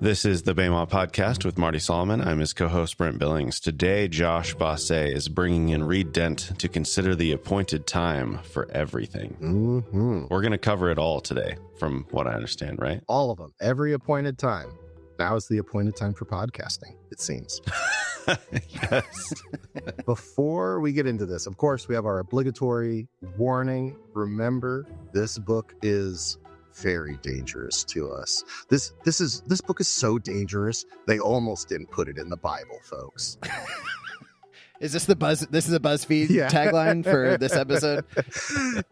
This is the Baymont Podcast with Marty Solomon. I'm his co-host, Brent Billings. Today, Josh Bossé is bringing in Reed Dent to consider the appointed time for everything. Mm-hmm. We're going to cover it all today, from what I understand, right? All of them. Every appointed time. Now is the appointed time for podcasting, it seems. Yes. Before we get into this, of course, we have our obligatory warning. Remember, this book is very dangerous to us. This book is so dangerous, they almost didn't put it in the Bible, folks. Is this this is a BuzzFeed tagline for this episode?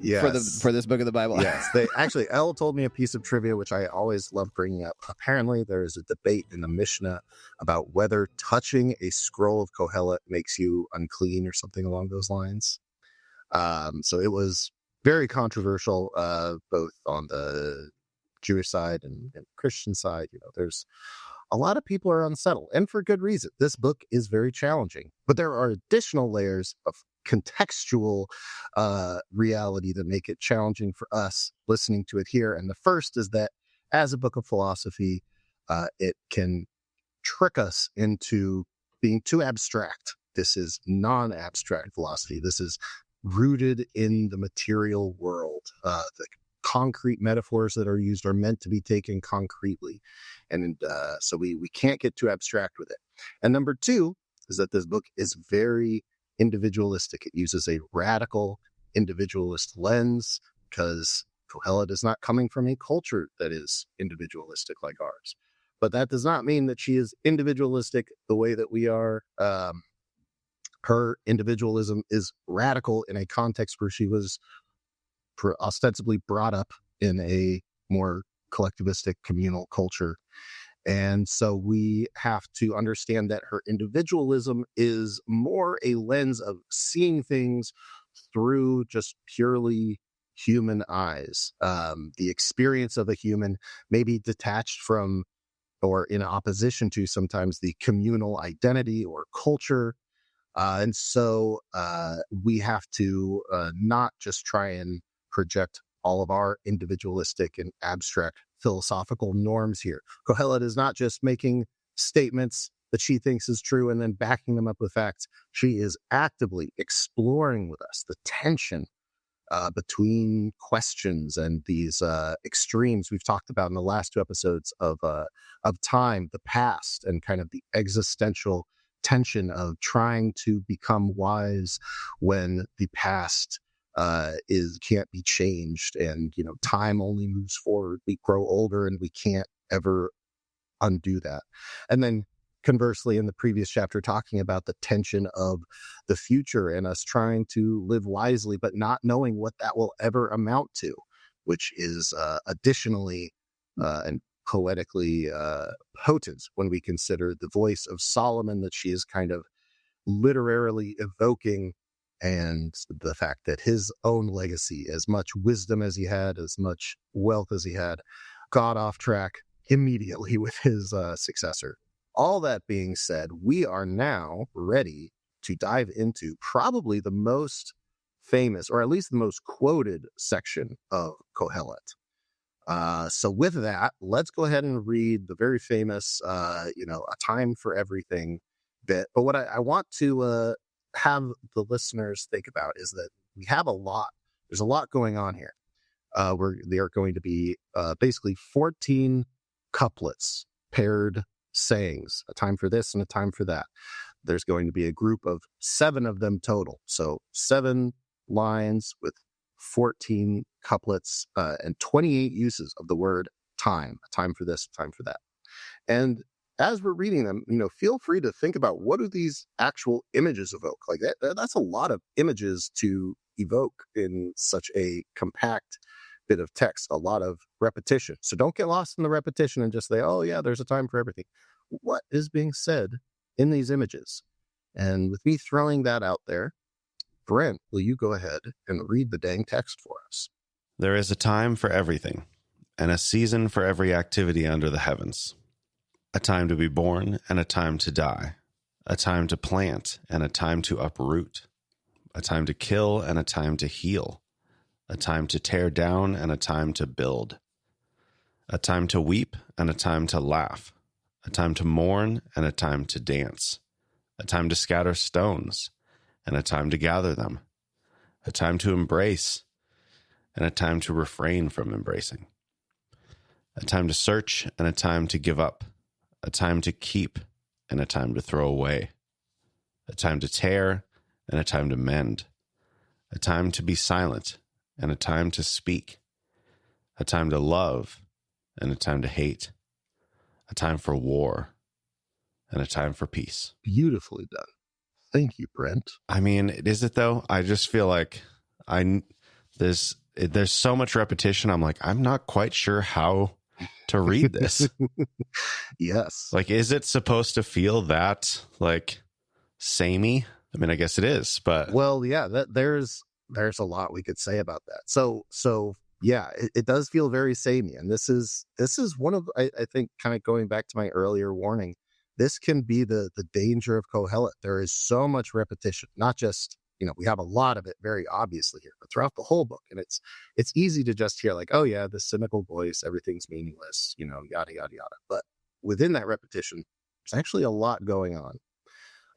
Yes. For this book of the Bible. Yes. Elle told me a piece of trivia, which I always love bringing up. Apparently, there is a debate in the Mishnah about whether touching a scroll of Qohelet makes you unclean or something along those lines. So it was very controversial, both on the Jewish side and Christian side. You know, there's a lot of people are unsettled, and for good reason. This book is very challenging, but there are additional layers of contextual reality that make it challenging for us listening to it here. And the first is that as a book of philosophy, it can trick us into being too abstract. This is non-abstract philosophy. This is rooted in the material world. The concrete metaphors that are used are meant to be taken concretely. And so we can't get too abstract with it. And number two is that this book is very individualistic. It uses a radical individualist lens because Qohelet is not coming from a culture that is individualistic like ours. But that does not mean that she is individualistic the way that we are. Her individualism is radical in a context where she was ostensibly brought up in a more collectivistic communal culture. And so we have to understand that her individualism is more a lens of seeing things through just purely human eyes. The experience of a human may be detached from or in opposition to sometimes the communal identity or culture. And so we have to not just try and project all of our individualistic and abstract philosophical norms here. Qohelet is not just making statements that she thinks is true and then backing them up with facts. She is actively exploring with us the tension between questions and these extremes we've talked about in the last two episodes of time, the past, and kind of the existential tension of trying to become wise when the past can't be changed, and time only moves forward. We grow older and we can't ever undo that. And then conversely, in the previous chapter, talking about the tension of the future and us trying to live wisely but not knowing what that will ever amount to, which is additionally and poetically potent when we consider the voice of Solomon that she is kind of literarily evoking, and the fact that his own legacy, as much wisdom as he had, as much wealth as he had, got off track immediately with his successor. All that being said, we are now ready to dive into probably the most famous, or at least the most quoted section of Qohelet. So with that, let's go ahead and read the very famous, A Time for Everything bit. But what I want to have the listeners think about is that we have there's a lot going on here. There are going to be basically 14 couplets, paired sayings, a time for this and a time for that. There's going to be a group of 7 of them total. So 7 lines with 14 couplets and 28 uses of the word time, a time for this, a time for that. And as we're reading them, feel free to think about, what do these actual images evoke? Like that's a lot of images to evoke in such a compact bit of text, a lot of repetition. So don't get lost in the repetition and just say, oh yeah, there's a time for everything. What is being said in these images? And with me throwing that out there, Brent, will you go ahead and read the dang text for us? There is a time for everything, and a season for every activity under the heavens. A time to be born and a time to die. A time to plant and a time to uproot. A time to kill and a time to heal. A time to tear down and a time to build. A time to weep and a time to laugh. a time to mourn and a time to dance, a time to scatter stones and a time to gather them, a time to embrace and a time to refrain from embracing, a time to search and a time to give up, a time to keep and a time to throw away, a time to tear and a time to mend, a time to be silent and a time to speak, a time to love and a time to hate, a time for war and a time for peace. Beautifully done. Thank you, Brent. I mean, is it though? I just feel like there's so much repetition. I'm like, I'm not quite sure how to read this. Yes. Like, is it supposed to feel that like samey? I mean, I guess it is, but well, yeah, there's a lot we could say about that. So yeah, it does feel very samey, and this is one of I think, kind of going back to my earlier warning, this can be the danger of Qohelet. There is so much repetition, not just, we have a lot of it very obviously here, but throughout the whole book. And it's easy to just hear like, oh yeah, the cynical voice, everything's meaningless, yada, yada, yada. But within that repetition, there's actually a lot going on.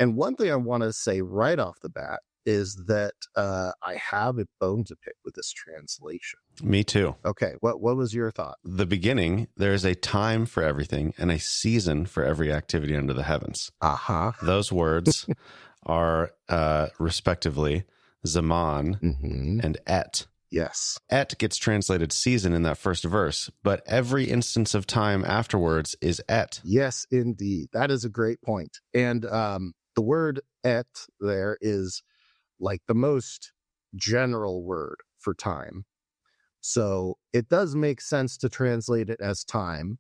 And one thing I want to say right off the bat is that I have a bone to pick with this translation. Me too. Okay, what was your thought? The beginning, there is a time for everything and a season for every activity under the heavens. Uh-huh. Those words are respectively zaman and et. Yes. Et gets translated season in that first verse, but every instance of time afterwards is et. Yes, indeed. That is a great point. And the word et there is like the most general word for time. So it does make sense to translate it as time.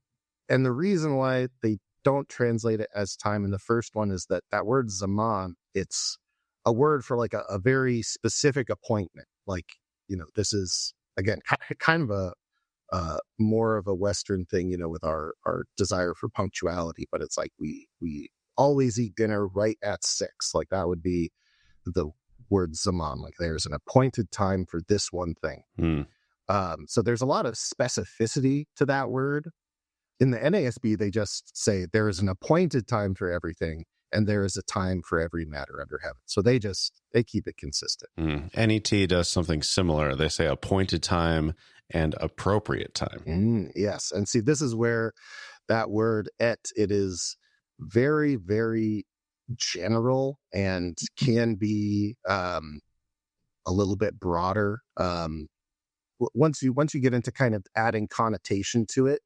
And the reason why they don't translate it as time in the first one is that word zaman, it's a word for like a very specific appointment. Like, this is, again, kind of a more of a Western thing, with our desire for punctuality. But it's like we always eat dinner right at 6. Like that would be the word zaman. Like there's an appointed time for this one thing. So there's a lot of specificity to that word. In the NASB, they just say there is an appointed time for everything, and there is a time for every matter under heaven. So they keep it consistent. NET does something similar. They say appointed time and appropriate time. Yes. And see, this is where that word et, it is very, very general and can be a little bit broader. Once you get into kind of adding connotation to it,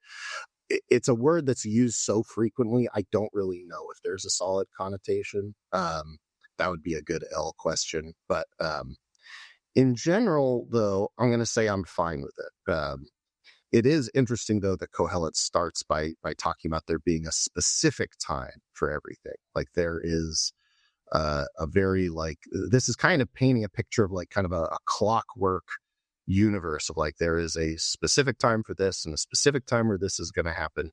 it's a word that's used so frequently, I don't really know if there's a solid connotation. That would be a good L question. But in general, though, I'm going to say I'm fine with it. It is interesting, though, that Qohelet starts by talking about there being a specific time for everything. Like there is a very, like, this is kind of painting a picture of like kind of a clockwork universe of like there is a specific time for this and a specific time where this is going to happen.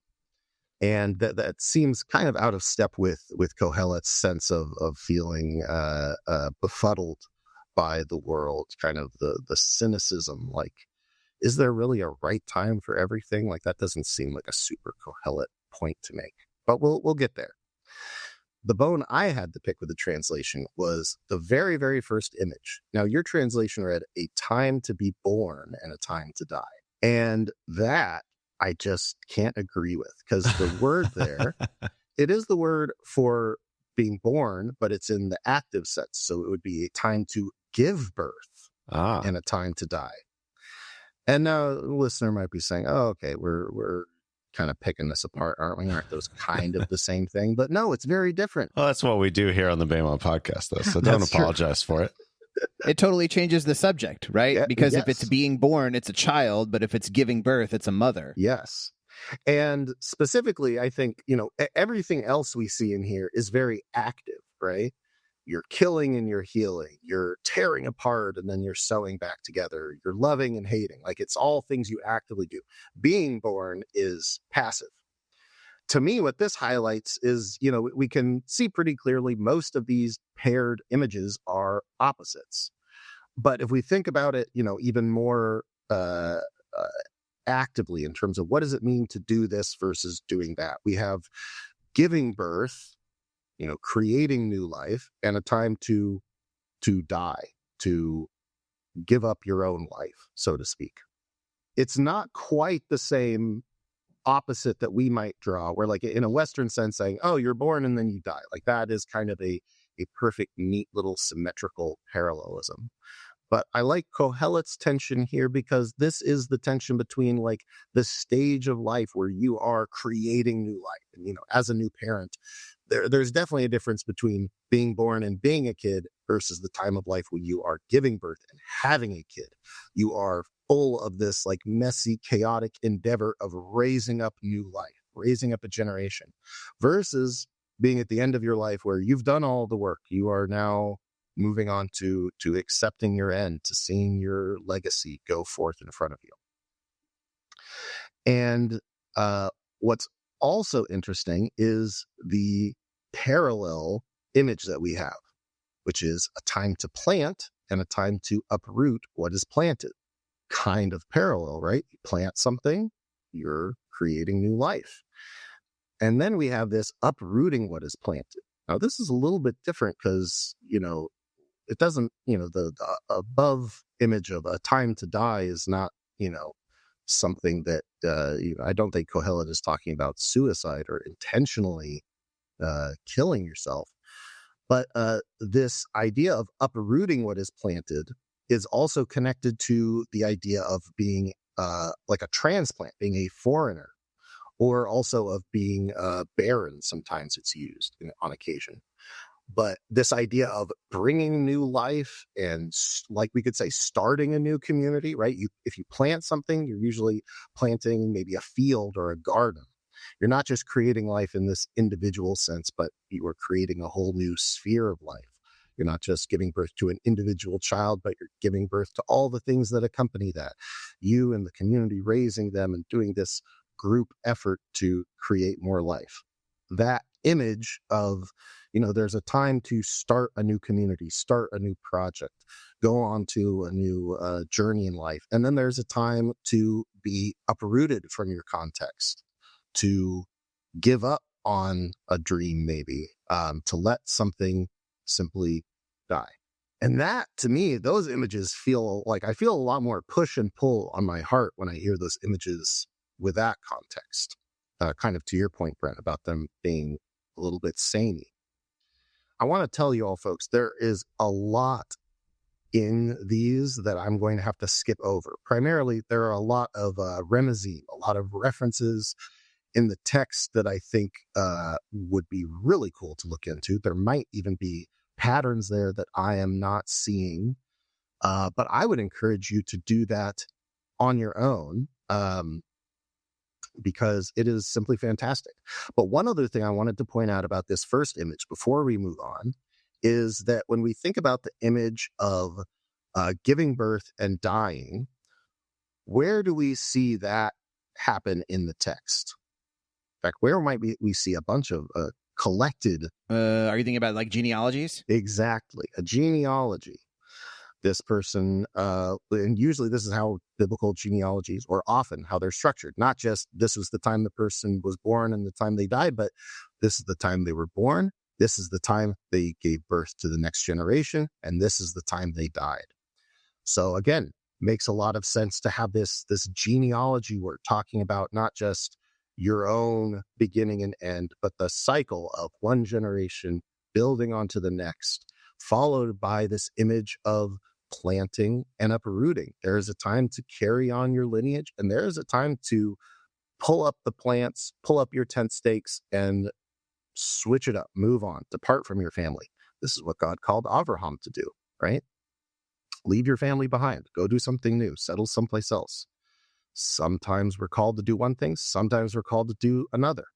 And that seems kind of out of step with Qohelet's sense of feeling befuddled by the world, kind of the cynicism. Like, is there really a right time for everything? Like that doesn't seem like a super Qohelet point to make, but we'll get there. The bone I had to pick with the translation was the very, very first image. Now, your translation read a time to be born and a time to die. And that I just can't agree with, because the word there, it is the word for being born, but it's in the active sense. So it would be a time to give birth and a time to die. And now the listener might be saying, oh, okay, we're kind of picking this apart, aren't we? Aren't those kind of the same thing? But no, it's very different. Well, that's what we do here on the Bama podcast, though, so don't apologize for it. It totally changes the subject, right? Yeah, because yes. If it's being born, it's a child, but if it's giving birth, it's a mother. Yes. And specifically, I think, everything else we see in here is very active, right? You're killing and you're healing. You're tearing apart and then you're sewing back together. You're loving and hating. Like it's all things you actively do. Being born is passive. To me, what this highlights is, we can see pretty clearly most of these paired images are opposites. But if we think about it, even more actively in terms of what does it mean to do this versus doing that, we have giving birth, creating new life, and a time to die, to give up your own life, so to speak. It's not quite the same opposite that we might draw, where like in a Western sense saying, oh, you're born and then you die. Like that is kind of a perfect, neat little symmetrical parallelism. But I like Qohelet's tension here because this is the tension between like the stage of life where you are creating new life. And, as a new parent, there's definitely a difference between being born and being a kid versus the time of life when you are giving birth and having a kid. You are full of this like messy, chaotic endeavor of raising up new life, raising up a generation, versus being at the end of your life where you've done all the work. You are now moving on to accepting your end, to seeing your legacy go forth in front of you. And what's also interesting is the parallel image that we have, which is a time to plant and a time to uproot what is planted. Kind of parallel, right? You plant something, you're creating new life. And then we have this uprooting what is planted. Now, this is a little bit different because, it doesn't, the above image of a time to die is not, something that I don't think Qohelet is talking about suicide or intentionally killing yourself. But this idea of uprooting what is planted is also connected to the idea of being like a transplant, being a foreigner, or also of being barren. Sometimes it's used on occasion. But this idea of bringing new life and, like we could say, starting a new community, right? If you plant something, you're usually planting maybe a field or a garden. You're not just creating life in this individual sense, but you are creating a whole new sphere of life. You're not just giving birth to an individual child, but you're giving birth to all the things that accompany that. You and the community raising them and doing this group effort to create more life. That image of, there's a time to start a new community, start a new project, go on to a new journey in life. And then there's a time to be uprooted from your context, to give up on a dream, maybe, to let something simply die. And that, to me, those images feel like I feel a lot more push and pull on my heart when I hear those images with that context. Kind of to your point, Brent, about them being a little bit samey. I want to tell you all, folks, there is a lot in these that I'm going to have to skip over. Primarily, there are a lot of remezim, a lot of references in the text that I think would be really cool to look into. There might even be patterns there that I am not seeing, but I would encourage you to do that on your own. Because it is simply fantastic. But one other thing I wanted to point out about this first image before we move on is that when we think about the image of giving birth and dying, where do we see that happen in the text? In fact, where might we see a bunch of collected... Are you thinking about like genealogies? Exactly. A genealogy. This person, and usually this is how biblical genealogies, or often how they're structured. Not just this was the time the person was born and the time they died, but this is the time they were born, this is the time they gave birth to the next generation, and this is the time they died. So again, makes a lot of sense to have this genealogy work, talking about not just your own beginning and end, but the cycle of one generation building onto the next, followed by this image of planting and uprooting. There is a time to carry on your lineage, and there is a time to pull up the plants, pull up your tent stakes, and switch it up, move on, depart from your family. This is what God called Avraham to do, right? Leave your family behind, go do something new, settle someplace else. Sometimes we're called to do one thing, sometimes we're called to do another.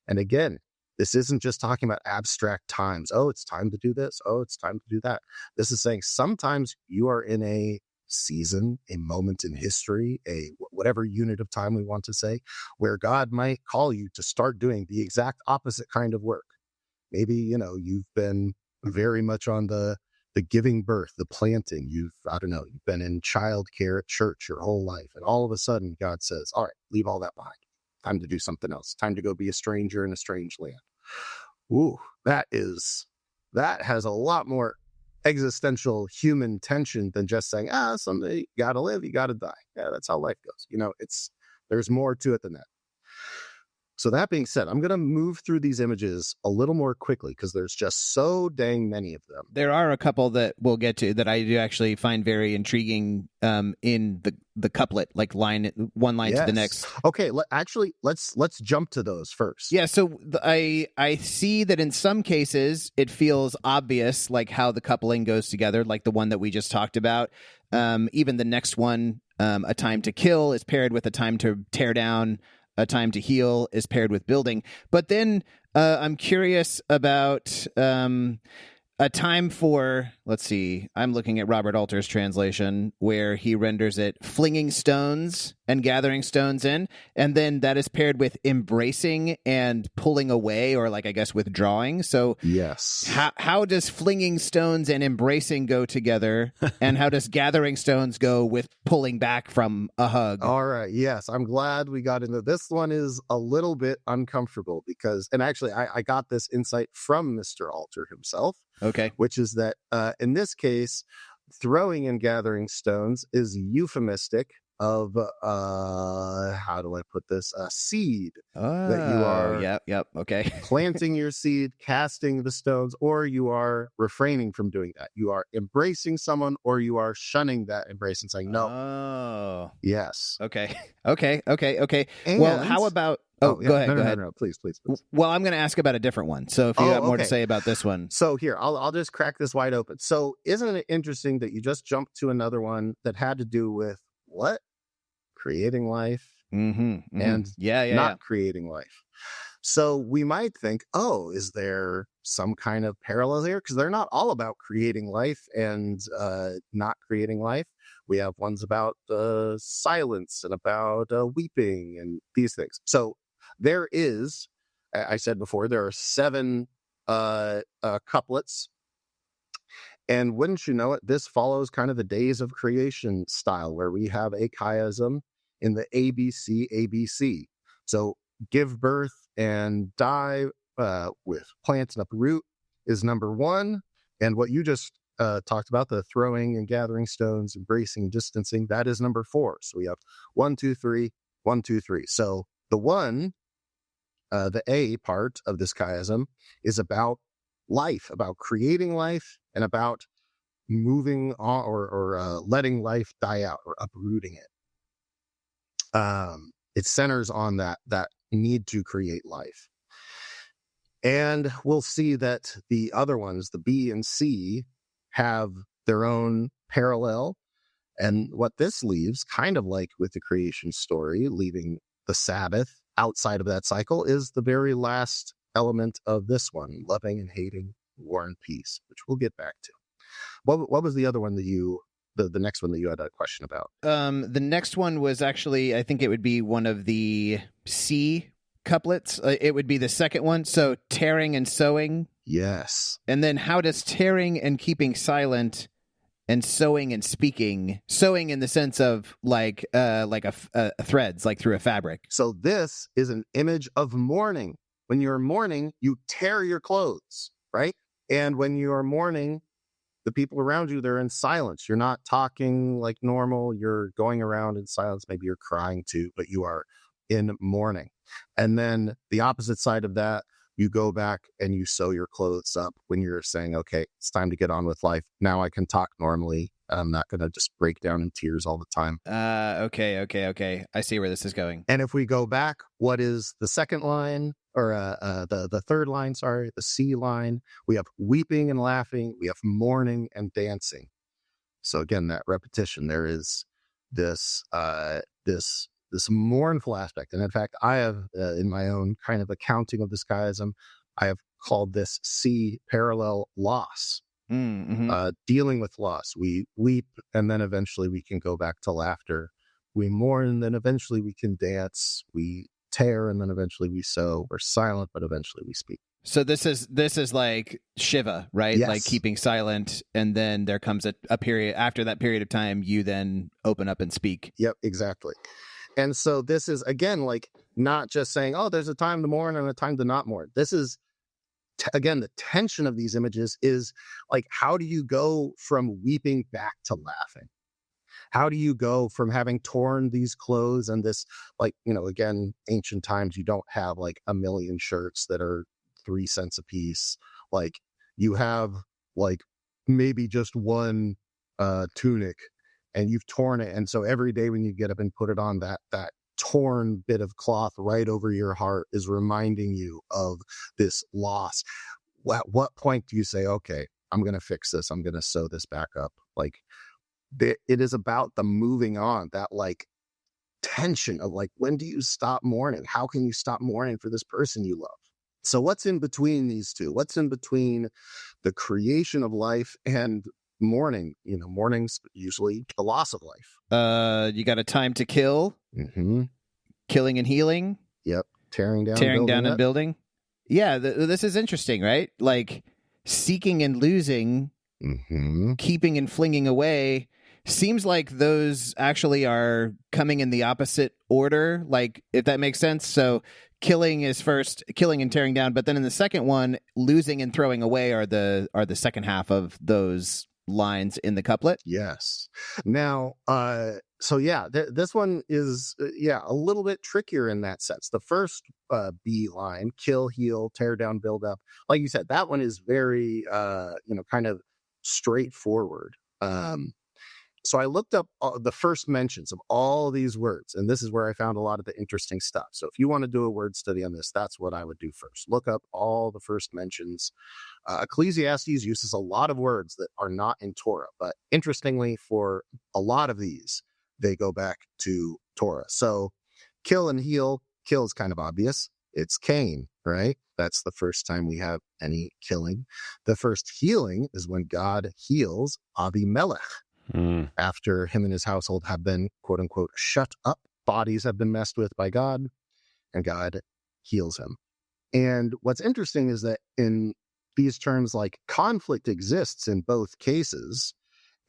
And again, this isn't just talking about abstract times. Oh, it's time to do this. Oh, it's time to do that. This is saying sometimes you are in a season, a moment in history, a whatever unit of time we want to say, where God might call you to start doing the exact opposite kind of work. Maybe, you've been very much on the giving birth, the planting. You've been in childcare at church your whole life. And all of a sudden God says, all right, leave all that behind. Time to do something else. Time to go be a stranger in a strange land. Ooh, that has a lot more existential human tension than just saying, someday you gotta live, you gotta die. Yeah, that's how life goes. There's more to it than that. So that being said, I'm going to move through these images a little more quickly because there's just so dang many of them. There are a couple that we'll get to that I do actually find very intriguing in the couplet, like one line to the next. Okay, let's jump to those first. Yeah, so I see that in some cases it feels obvious, like how the coupling goes together, like the one that we just talked about. Even the next one, a time to kill, is paired with a time to tear down. A time to heal is paired with building. But then I'm curious about a time for, let's see, I'm looking at Robert Alter's translation where he renders it flinging stones and gathering stones in. And then that is paired with embracing and pulling away, or like, I guess, withdrawing. So yes, how does flinging stones and embracing go together? And how does gathering stones go with pulling back from a hug? All right. Yes, I'm glad we got into this. One is a little bit uncomfortable because, and actually I got this insight from Mr. Alter himself. Okay. Which is that in this case, throwing and gathering stones is euphemistic of how do I put this? A seed that you are okay. planting your seed, casting the stones, or you are refraining from doing that. You are embracing someone, or you are shunning that embrace and saying no. Oh. Yes. Okay. And, well, how about go ahead. No, please. Well, I'm going to ask about a different one. So if you have more to say about this one. So here, I'll just crack this wide open. So isn't it interesting that you just jumped to another one that had to do with what? Creating life and not creating life. So we might think, is there some kind of parallel here? Because they're not all about creating life and not creating life. We have ones about silence and about weeping and these things. So there is, I said before, there are 7 couplets. And wouldn't you know it, this follows kind of the Days of Creation style, where we have a chiasm in the ABC. So give birth and die with plants and uproot is number 1. And what you just talked about, the throwing and gathering stones, embracing and distancing, that is number 4. So we have 1, 2, 3, 1, 2, 3. So the one, the A part of this chiasm is about life, about creating life, and about moving on or letting life die out or uprooting it. It centers on that need to create life. And we'll see that the other ones, the B and C, have their own parallel. And what this leaves, kind of like with the creation story, leaving the Sabbath outside of that cycle, is the very last element of this one, loving and hating, war and peace, which we'll get back to. What was the other one that the next one that you had a question about? The next one was actually, I think it would be one of the C couplets. It would be the second one. So tearing and sewing. Yes. And then how does tearing and keeping silent and sewing and speaking, sewing in the sense of like a threads, like through a fabric. So this is an image of mourning. When you're mourning, you tear your clothes, right? And when you are mourning, the people around you, they're in silence. You're not talking like normal. You're going around in silence. Maybe you're crying too, but you are in mourning. And then the opposite side of that, you go back and you sew your clothes up when you're saying, okay, it's time to get on with life. Now I can talk normally. I'm not going to just break down in tears all the time. Okay. I see where this is going. And if we go back, what is the second line or the third line? Sorry, the C line. We have weeping and laughing. We have mourning and dancing. So again, that repetition. There is this mournful aspect. And in fact, I have in my own kind of accounting of this chiasm, I have called this C parallel loss. Mm-hmm. Dealing with loss. We weep, and then eventually we can go back to laughter. We mourn, and then eventually we can dance. We tear, and then eventually we sew. We're silent, but eventually we speak. So this is like Shiva, right? Yes. Like keeping silent, and then there comes a period. After that period of time, you then open up and speak. Yep, exactly. And so this is, again, like not just saying, oh, there's a time to mourn and a time to not mourn. This is again, the tension of these images is like, how do you go from weeping back to laughing? How do you go from having torn these clothes and this, like, again, ancient times, you don't have like a million shirts that are 3 cents a piece. Like, you have like maybe just one tunic, and you've torn it. And so every day when you get up and put it on, that torn bit of cloth right over your heart is reminding you of this loss. At what point do you say, okay, I'm going to fix this, I'm going to sew this back up? Like, it is about the moving on, that like tension of like, when do you stop mourning? How can you stop mourning for this person you love? So what's in between these two? What's in between the creation of life and mourning? Mourning's usually the loss of life. You got a time to kill, killing and healing. Yep. Tearing down and building. Yeah, this is interesting, right? Like, seeking and losing, keeping and flinging away. Seems like those actually are coming in the opposite order, like, if that makes sense. So killing is first, killing and tearing down, but then in the second one, losing and throwing away are the second half of those lines in the couplet. Yes. Now, so yeah, this one is a little bit trickier in that sense. The first B line, kill, heal, tear down, build up, like you said, that one is very kind of straightforward. So I looked up the first mentions of all these words, and this is where I found a lot of the interesting stuff. So if you want to do a word study on this, that's what I would do first. Look up all the first mentions. Ecclesiastes uses a lot of words that are not in Torah, but interestingly, for a lot of these, they go back to Torah. So kill and heal. Kill is kind of obvious. It's Cain, right? That's the first time we have any killing. The first healing is when God heals Abimelech. After him and his household have been, quote unquote, shut up. Bodies have been messed with by God, and God heals him. And what's interesting is that in these terms, like, conflict exists in both cases.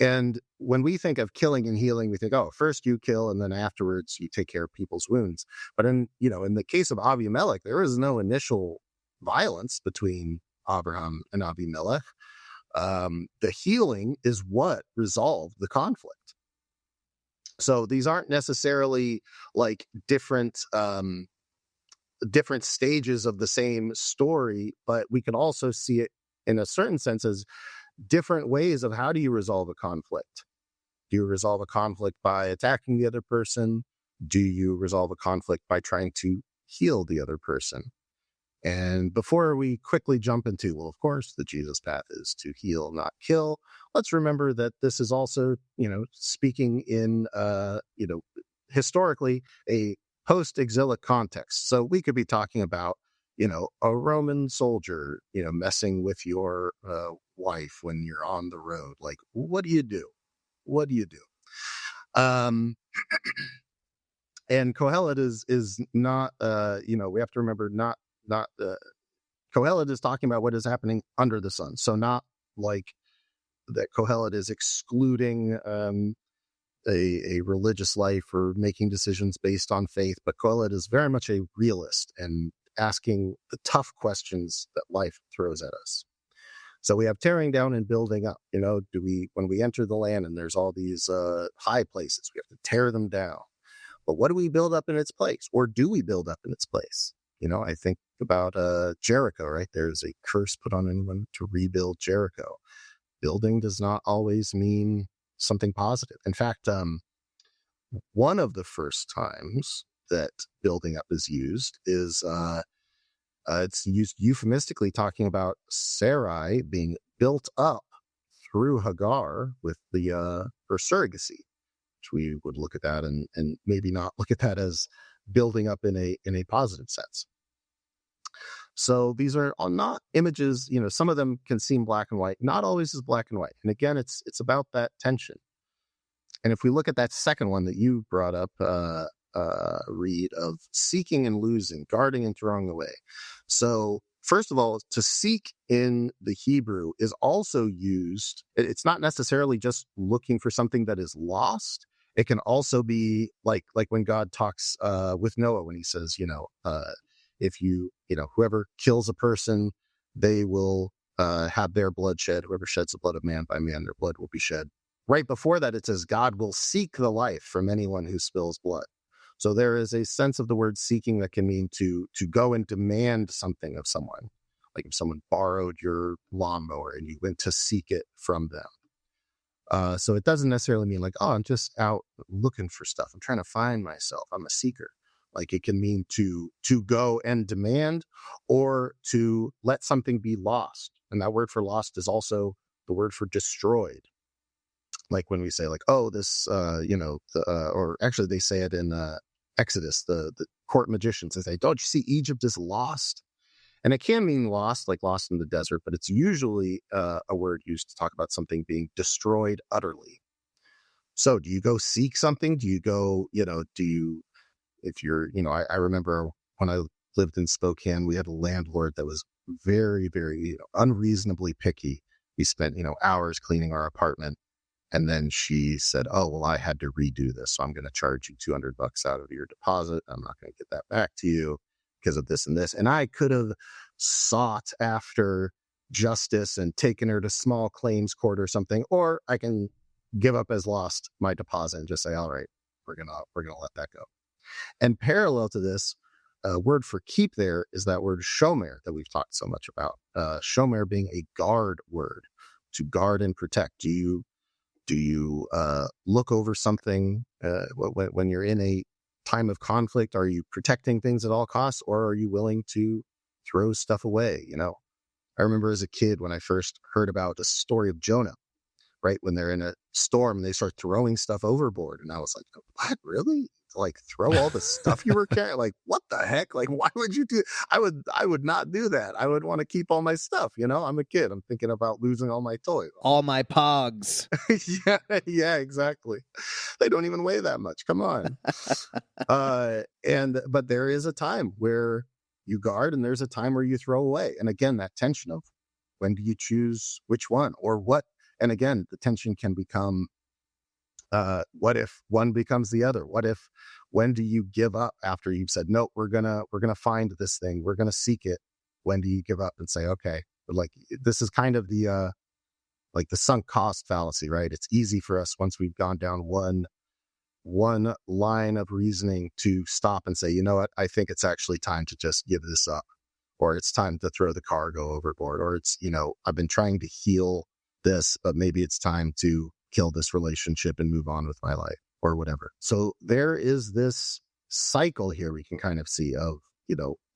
And when we think of killing and healing, we think, oh, first you kill, and then afterwards you take care of people's wounds. But in the case of Abimelech, there is no initial violence between Abraham and Abimelech. The healing is what resolved the conflict. So these aren't necessarily like different stages of the same story, but we can also see it in a certain sense as different ways of how do you resolve a conflict. Do you resolve a conflict by attacking the other person? Do you resolve a conflict by trying to heal the other person? And before we quickly jump into, well, of course, the Jesus path is to heal, not kill, let's remember that this is also, speaking in, historically, a post-exilic context. So we could be talking about, a Roman soldier, messing with your wife when you're on the road. Like, what do you do? What do you do? And Qohelet is not, we have to remember not Qohelet is talking about what is happening under the sun. So not like that Qohelet is excluding a religious life or making decisions based on faith, but Qohelet is very much a realist and asking the tough questions that life throws at us. So we have tearing down and building up. When we enter the land and there's all these high places, we have to tear them down. But what do we build up in its place? Or do we build up in its place? I think about Jericho, right? There's a curse put on anyone to rebuild Jericho. Building does not always mean something positive. In fact, one of the first times that building up is used is it's used euphemistically, talking about Sarai being built up through Hagar with her surrogacy, which we would look at that and maybe not look at that as building up in a positive sense. So these are not images, some of them can seem black and white, not always is black and white. And again, it's about that tension. And if we look at that second one that you brought up, Reed, of seeking and losing, guarding and throwing away. So first of all, to seek in the Hebrew is also used. It's not necessarily just looking for something that is lost. It can also be like when God talks with Noah, when he says, if whoever kills a person, they will have their blood shed. Whoever sheds the blood of man, by man, their blood will be shed. Right before that, it says, God will seek the life from anyone who spills blood. So there is a sense of the word seeking that can mean to go and demand something of someone. Like if someone borrowed your lawnmower and you went to seek it from them. So it doesn't necessarily mean like, oh, I'm just out looking for stuff. I'm trying to find myself. I'm a seeker. Like it can mean to go and demand, or to let something be lost. And that word for lost is also the word for destroyed. Like when we say like, oh, this, or actually they say it in Exodus, the court magicians, they say, don't you see Egypt is lost? And it can mean lost, like lost in the desert, but it's usually a word used to talk about something being destroyed utterly. So do you go seek something? Do you go, if you're, I remember when I lived in Spokane, we had a landlord that was very, very unreasonably picky. We spent, hours cleaning our apartment. And then she said, oh, well, I had to redo this, so I'm going to charge you $200 out of your deposit. I'm not going to get that back to you because of this and this. And I could have sought after justice and taken her to small claims court or something, or I can give up as lost my deposit and just say, all right, we're going to let that go. And parallel to this, word for keep there is that word shomer that we've talked so much about. Shomer being a guard word, to guard and protect. Do you look over something when you're in a time of conflict? Are you protecting things at all costs, or are you willing to throw stuff away? I remember as a kid when I first heard about the story of Jonah, right? When they're in a storm, they start throwing stuff overboard. And I was like, what, really? Like throw all the stuff you were carrying? Like, what the heck? Like, why would you do? I would not do that. I would want to keep all my stuff. I'm a kid. I'm thinking about losing all my toys. All my pogs. Yeah, exactly. They don't even weigh that much. Come on. But there is a time where you guard and there's a time where you throw away. And again, that tension of when do you choose which one or what? And again, the tension can become, what if one becomes the other? When do you give up after you've said, no, we're going to find this thing. We're going to seek it. When do you give up and say, okay, but like, this is kind of the sunk cost fallacy, right? It's easy for us once we've gone down one line of reasoning to stop and say, you know what? I think it's actually time to just give this up, or it's time to throw the cargo overboard, or it's, I've been trying to heal this, but maybe it's time to kill this relationship and move on with my life, or whatever. So there is this cycle here we can kind of see of,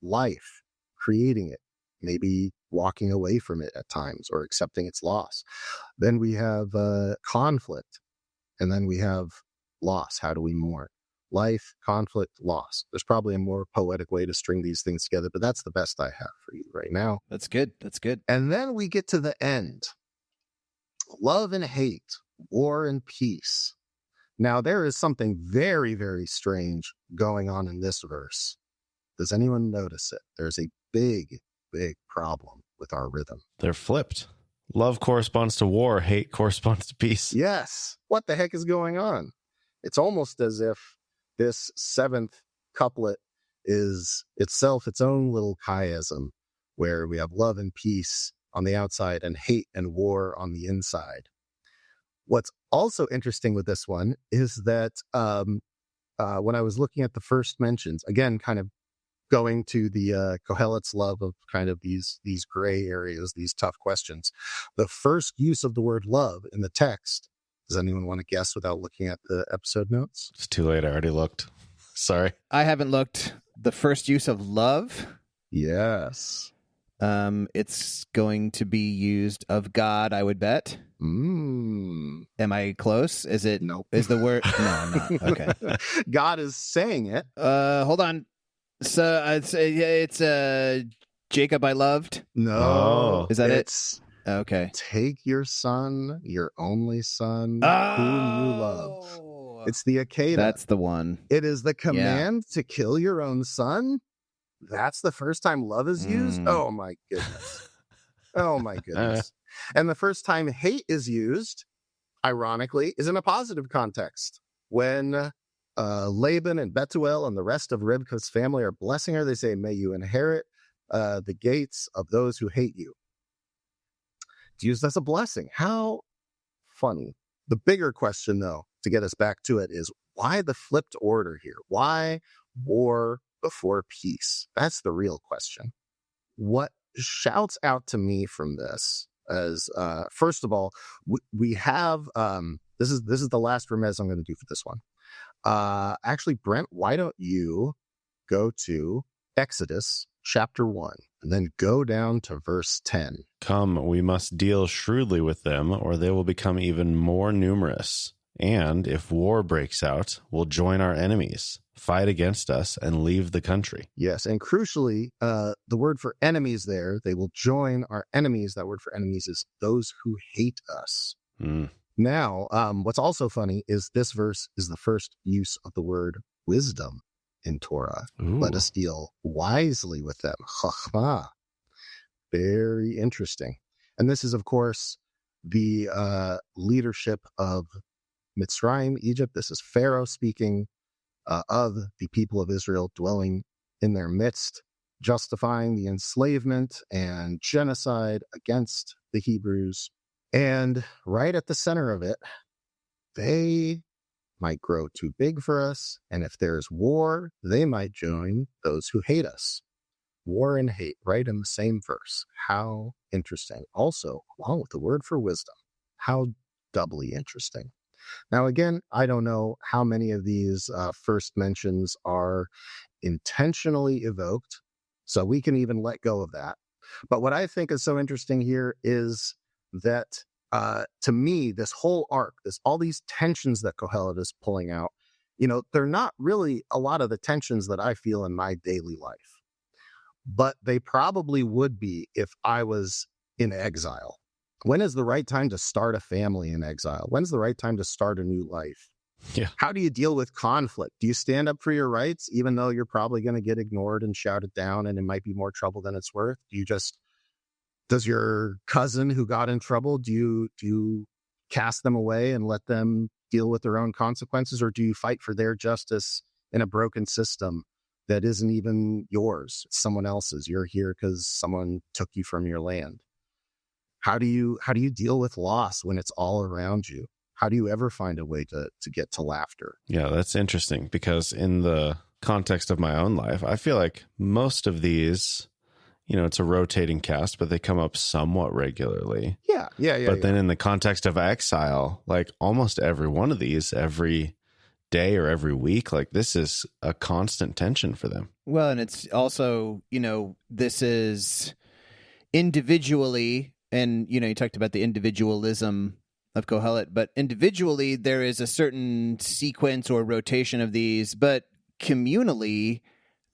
life, creating it, maybe walking away from it at times, or accepting its loss. Then we have conflict, and then we have loss. How do we mourn? Life, conflict, loss. There's probably a more poetic way to string these things together, but that's the best I have for you right now. That's good. And then we get to the end. Love and hate, war and peace. Now, there is something very, very strange going on in this verse. Does anyone notice it? There's a big, big problem with our rhythm. They're flipped. Love corresponds to war. Hate corresponds to peace. Yes. What the heck is going on? It's almost as if this seventh couplet is itself its own little chiasm, where we have love and peace on the outside and hate and war on the inside. What's also interesting with this one is that when I was looking at the first mentions, again, kind of going to the Qohelet's love of kind of these gray areas, these tough questions, the first use of the word love in the text, does anyone want to guess without looking at the episode notes? It's too late. I already looked. Sorry. I haven't looked. The first use of love? Yes. It's going to be used of God, I would bet. Am I close? Is it? Nope. Is the word? No, I'm not. Okay. God is saying it. Hold on. So it's Jacob I loved. No. Oh. Is that it's Okay. Take your son, your only son, whom you love. It's the Akeda. That's the one. It is the command to kill your own son. That's the first time love is used. Oh my goodness. Oh my goodness. And the first time hate is used, ironically, is in a positive context. When Laban and Bethuel and the rest of Rivka's family are blessing her, they say, may you inherit the gates of those who hate you. It's used as a blessing. How funny. The bigger question, though, to get us back to it is, why the flipped order here? Why war before peace? That's the real question. What shouts out to me from this as, first of all, we have, this is the last remez I'm going to do for this one. Actually, Brent, why don't you go to Exodus chapter 1 and then go down to verse 10. Come, we must deal shrewdly with them, or they will become even more numerous. And if war breaks out, we'll join our enemies, fight against us, and leave the country. Yes, and crucially, the word for enemies there, they will join our enemies. That word for enemies is those who hate us. Now, what's also funny is this verse is the first use of the word wisdom in Torah. Ooh. Let us deal wisely with them. Chachma. Very interesting. And this is, of course, the leadership of Mitzrayim, Egypt. This is Pharaoh speaking of the people of Israel dwelling in their midst, justifying the enslavement and genocide against the Hebrews. And right at the center of it, they might grow too big for us. And if there's war, they might join those who hate us. War and hate, right in the same verse. How interesting. Also, along with the word for wisdom, how doubly interesting. Now, again, I don't know how many of these first mentions are intentionally evoked, so we can even let go of that. But what I think is so interesting here is that, to me, this whole arc, all these tensions that Qohelet is pulling out, they're not really a lot of the tensions that I feel in my daily life. But they probably would be if I was in exile. When is the right time to start a family in exile? When's the right time to start a new life? Yeah. How do you deal with conflict? Do you stand up for your rights, even though you're probably going to get ignored and shouted down and it might be more trouble than it's worth? Does your cousin who got in trouble, do you cast them away and let them deal with their own consequences? Or do you fight for their justice in a broken system that isn't even yours? It's someone else's. You're here because someone took you from your land. How do you deal with loss when it's all around you? How do you ever find a way to get to laughter? Yeah, that's interesting, because in the context of my own life, I feel like most of these, it's a rotating cast, but they come up somewhat regularly. Yeah. But then in the context of exile, like almost every one of these, every day or every week, like this is a constant tension for them. Well, and it's also, this is individually, and, you talked about the individualism of Qohelet, but individually there is a certain sequence or rotation of these, but communally,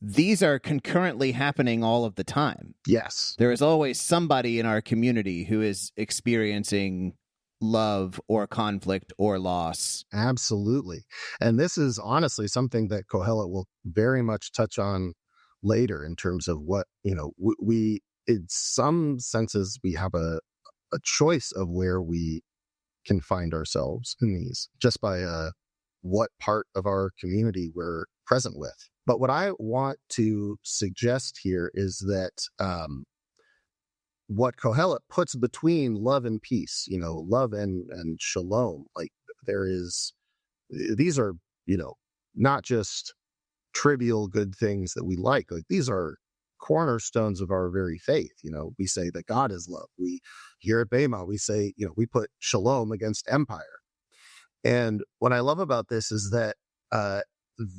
these are concurrently happening all of the time. Yes. There is always somebody in our community who is experiencing love or conflict or loss. Absolutely. And this is honestly something that Qohelet will very much touch on later in terms of what, we in some senses, we have a choice of where we can find ourselves in these just by what part of our community we're present with. But what I want to suggest here is that what Qohelet puts between love and peace, love and shalom, like these are, not just trivial good things that we like these are cornerstones of our very faith. We say that God is love. We here at Bema, we say, we put shalom against empire. And what I love about this is that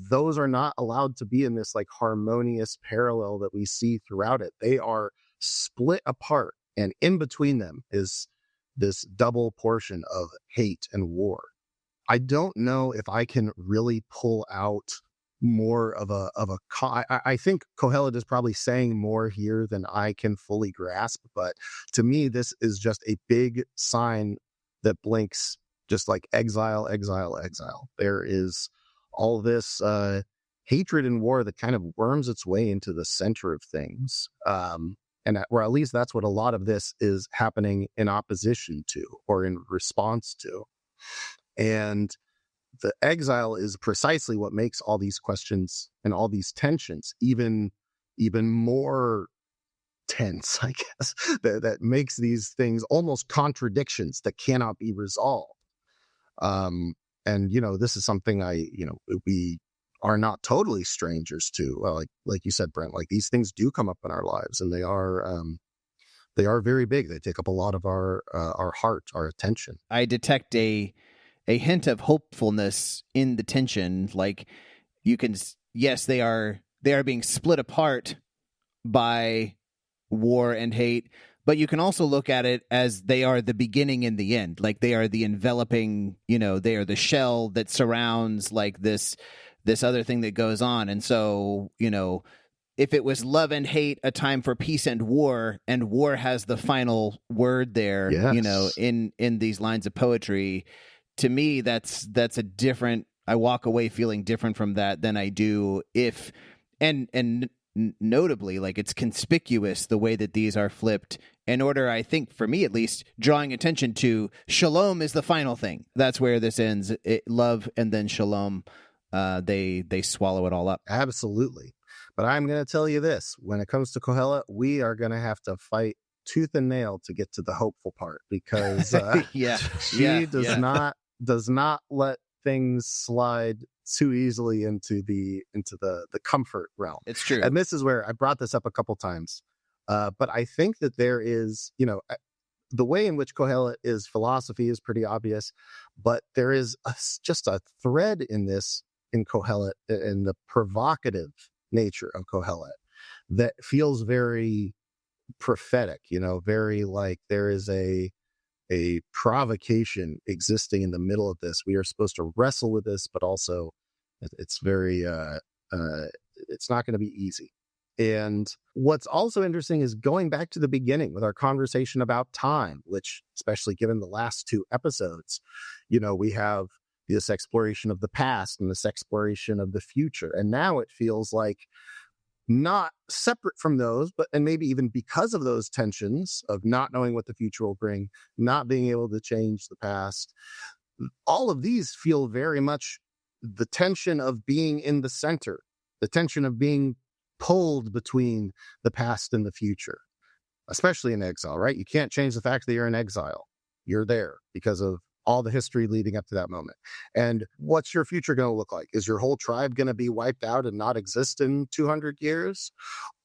those are not allowed to be in this like harmonious parallel that we see throughout it. They are split apart, and in between them is this double portion of hate and war. I don't know if I can really pull out more of I think Qohelet is probably saying more here than I can fully grasp, but to me this is just a big sign that blinks, just like exile. There is all this hatred and war that kind of worms its way into the center of things, or at least that's what a lot of this is happening in opposition to or in response to. And the exile is precisely what makes all these questions and all these tensions even more tense, I guess, that makes these things almost contradictions that cannot be resolved. And, this is something we are not totally strangers to. Well, like you said, Brent, like these things do come up in our lives, and they are very big. They take up a lot of our heart, our attention. I detect a hint of hopefulness in the tension. Like you can, yes, they are being split apart by war and hate, but you can also look at it as they are the beginning and the end. Like they are the enveloping, they are the shell that surrounds like this other thing that goes on. And so, if it was love and hate, a time for peace and war has the final word there, yes. in these lines of poetry, to me, that's a different, I walk away feeling different from that than I do if, and notably, like it's conspicuous the way that these are flipped in order, I think, for me at least, drawing attention to shalom is the final thing. That's where this ends. Love and then shalom. They swallow it all up. Absolutely. But I'm going to tell you this, when it comes to Qohelet, we are going to have to fight tooth and nail to get to the hopeful part, because she does not let things slide too easily into the comfort realm. It's true. And this is where I brought this up a couple times. But I think that there is, the way in which Qohelet is philosophy is pretty obvious, but there is just a thread in Qohelet, in the provocative nature of Qohelet, that feels very prophetic, very like there is a provocation existing in the middle of this. We are supposed to wrestle with this, but also it's very it's not going to be easy. And what's also interesting is going back to the beginning with our conversation about time, which, especially given the last two episodes, we have this exploration of the past and this exploration of the future. And now it feels like not separate from those, and maybe even because of those tensions of not knowing what the future will bring, not being able to change the past, all of these feel very much the tension of being in the center, the tension of being pulled between the past and the future, especially in exile, right? You can't change the fact that you're in exile. You're there because of all the history leading up to that moment. And what's your future going to look like? Is your whole tribe going to be wiped out and not exist in 200 years?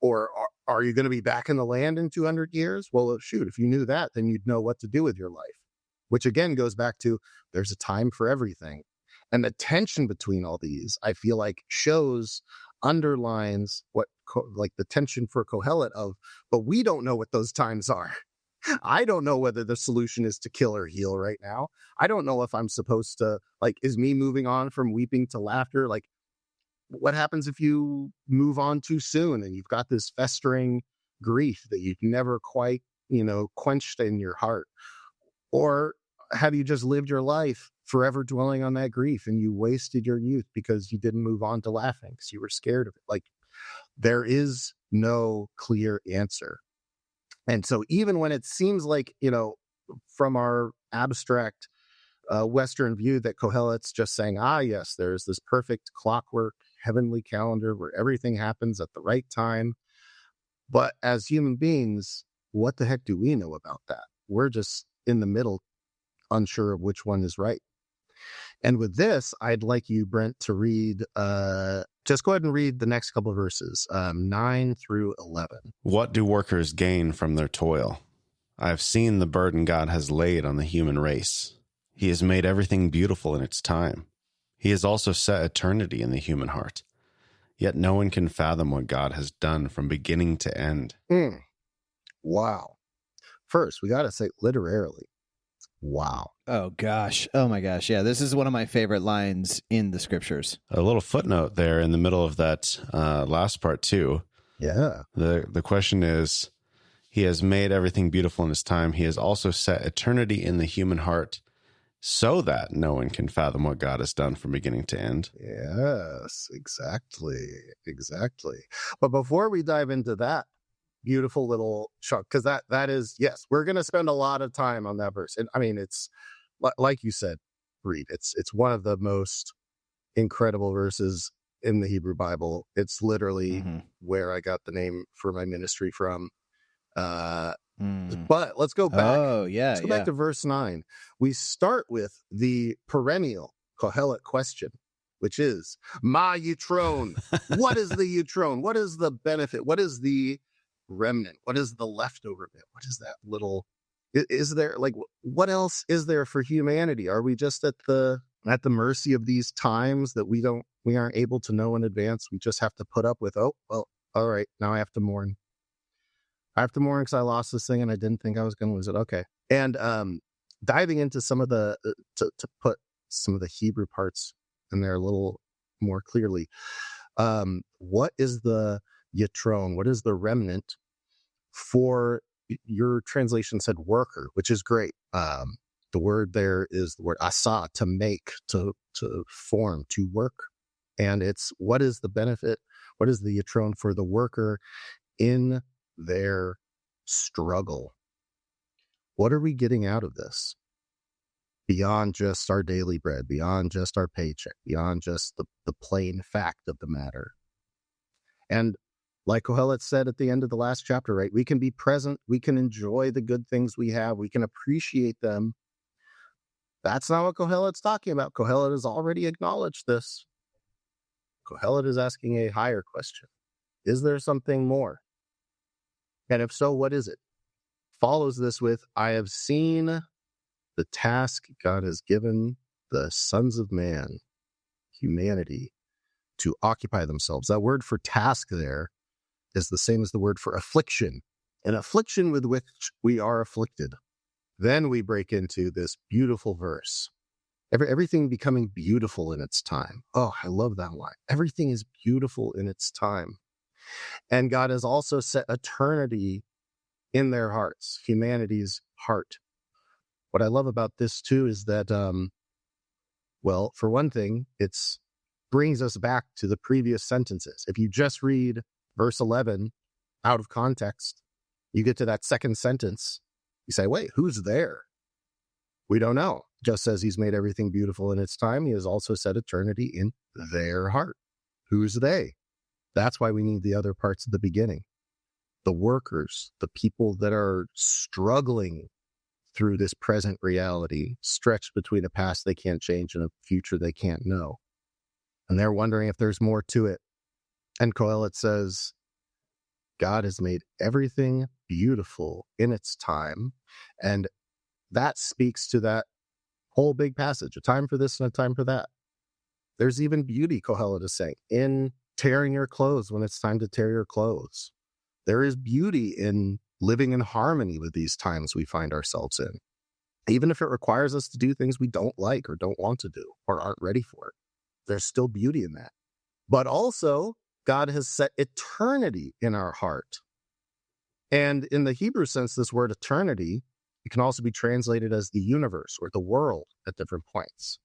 Or are you going to be back in the land in 200 years? Well, shoot, if you knew that, then you'd know what to do with your life, which again goes back to there's a time for everything. And the tension between all these, I feel like, underlines what like the tension for Qohelet of, but we don't know what those times are. I don't know whether the solution is to kill or heal right now. I don't know if I'm supposed to, like, is me moving on from weeping to laughter? Like, what happens if you move on too soon and you've got this festering grief that you've never quite, quenched in your heart? Or have you just lived your life forever dwelling on that grief and you wasted your youth because you didn't move on to laughing because you were scared of it? Like, there is no clear answer. And so even when it seems like, from our abstract Western view that Qohelet's just saying, yes, there's this perfect clockwork, heavenly calendar where everything happens at the right time. But as human beings, what the heck do we know about that? We're just in the middle, unsure of which one is right. And with this, I'd like you, Brent, to read, just go ahead and read the next couple of verses, 9 through 11. What do workers gain from their toil? I have seen the burden God has laid on the human race. He has made everything beautiful in its time. He has also set eternity in the human heart. Yet no one can fathom what God has done from beginning to end. Wow. First, we got to say literarily. Wow. Oh, gosh. Oh, my gosh. Yeah, this is one of my favorite lines in the scriptures. A little footnote there in the middle of that last part, too. Yeah. The question is, he has made everything beautiful in his time. He has also set eternity in the human heart so that no one can fathom what God has done from beginning to end. Yes, exactly. But before we dive into that beautiful little chunk, because that is, yes, we're going to spend a lot of time on that verse. And I mean, it's like you said, Reed, it's one of the most incredible verses in the Hebrew Bible. It's literally where I got the name for my ministry from. But let's go back. Let's go back to verse 9. We start with the perennial Qohelet question, which is, Ma Yitron. What is the Yitron? What is the benefit? What is the remnant? What is the leftover bit? What is that little... Is there, like, what else is there for humanity? Are we just at the mercy of these times that we aren't able to know in advance? We just have to put up with, oh, well, all right, now I have to mourn. I have to mourn because I lost this thing and I didn't think I was going to lose it. Okay. And diving into some of the, to put some of the Hebrew parts in there a little more clearly, what is the Yitron? What is the remnant? For your translation said worker, which is great. The word there is the word asa, to make, to form, to work. And it's, what is the benefit? What is the Yitron for the worker in their struggle? What are we getting out of this? Beyond just our daily bread, beyond just our paycheck, beyond just the plain fact of the matter. And like Qohelet said at the end of the last chapter, right? We can be present. We can enjoy the good things we have. We can appreciate them. That's not what Qohelet's talking about. Qohelet has already acknowledged this. Qohelet is asking a higher question. Is there something more? And if so, what is it? Follows this with, I have seen the task God has given the sons of man, humanity, to occupy themselves. That word for task there is the same as the word for affliction, an affliction with which we are afflicted. Then we break into this beautiful verse. Everything becoming beautiful in its time. Oh, I love that line. Everything is beautiful in its time. And God has also set eternity in their hearts, humanity's heart. What I love about this too is that, well, for one thing, it's brings us back to the previous sentences. If you just read verse 11 out of context, you get to that second sentence. You say, wait, who's there? We don't know. Just says he's made everything beautiful in its time. He has also set eternity in their heart. Who's they? That's why we need the other parts at the beginning. The workers, the people that are struggling through this present reality, stretched between a past they can't change and a future they can't know. And they're wondering if there's more to it. And Qohelet says, God has made everything beautiful in its time. And that speaks to that whole big passage, a time for this and a time for that. There's even beauty, Qohelet is saying, in tearing your clothes when it's time to tear your clothes. There is beauty in living in harmony with these times we find ourselves in, even if it requires us to do things we don't like or don't want to do or aren't ready for it. There's still beauty in that. But also, God has set eternity in our heart. And in the Hebrew sense, this word eternity, it can also be translated as the universe or the world at different points.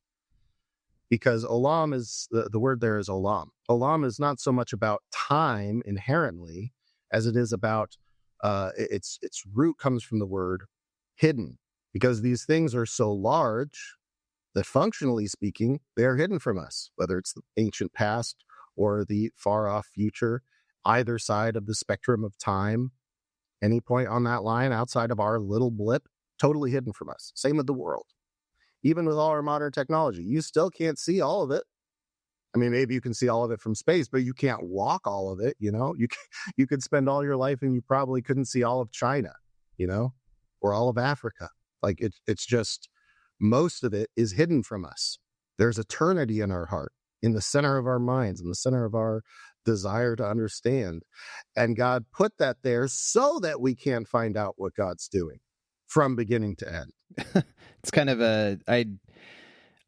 Because olam is, the word there is olam. Olam is not so much about time inherently as it is about, its root comes from the word hidden. Because these things are so large that functionally speaking, they are hidden from us, whether it's the ancient past or the far off future, either side of the spectrum of time, any point on that line outside of our little blip, totally hidden from us. Same with the world. Even with all our modern technology, you still can't see all of it. I mean, maybe you can see all of it from space, but you can't walk all of it, you know? You could spend all your life and you probably couldn't see all of China, you know? Or all of Africa. Like, it's just, most of it is hidden from us. There's eternity in our heart, in the center of our minds, in the center of our desire to understand. And God put that there so that we can find out what God's doing from beginning to end. It's kind of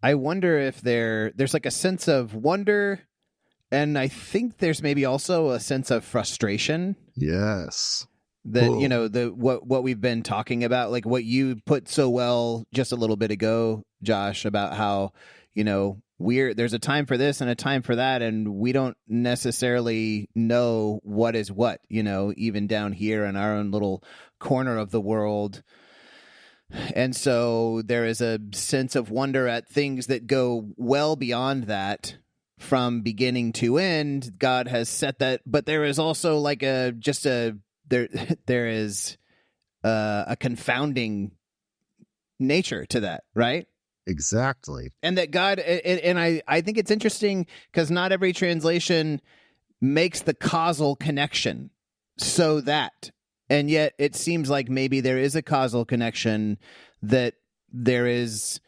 I wonder if there's like a sense of wonder, and I think there's maybe also a sense of frustration. Yes. That, you know, what we've been talking about, like what you put so well just a little bit ago, Josh, about how, you know, there's a time for this and a time for that, and we don't necessarily know what is what, you know, even down here in our own little corner of the world. And so there is a sense of wonder at things that go well beyond that from beginning to end. God has set that, but there is also like there's there is a confounding nature to that, right? Exactly. And that God, and I think it's interesting because not every translation makes the causal connection so that, and yet it seems like maybe there is a causal connection, that there is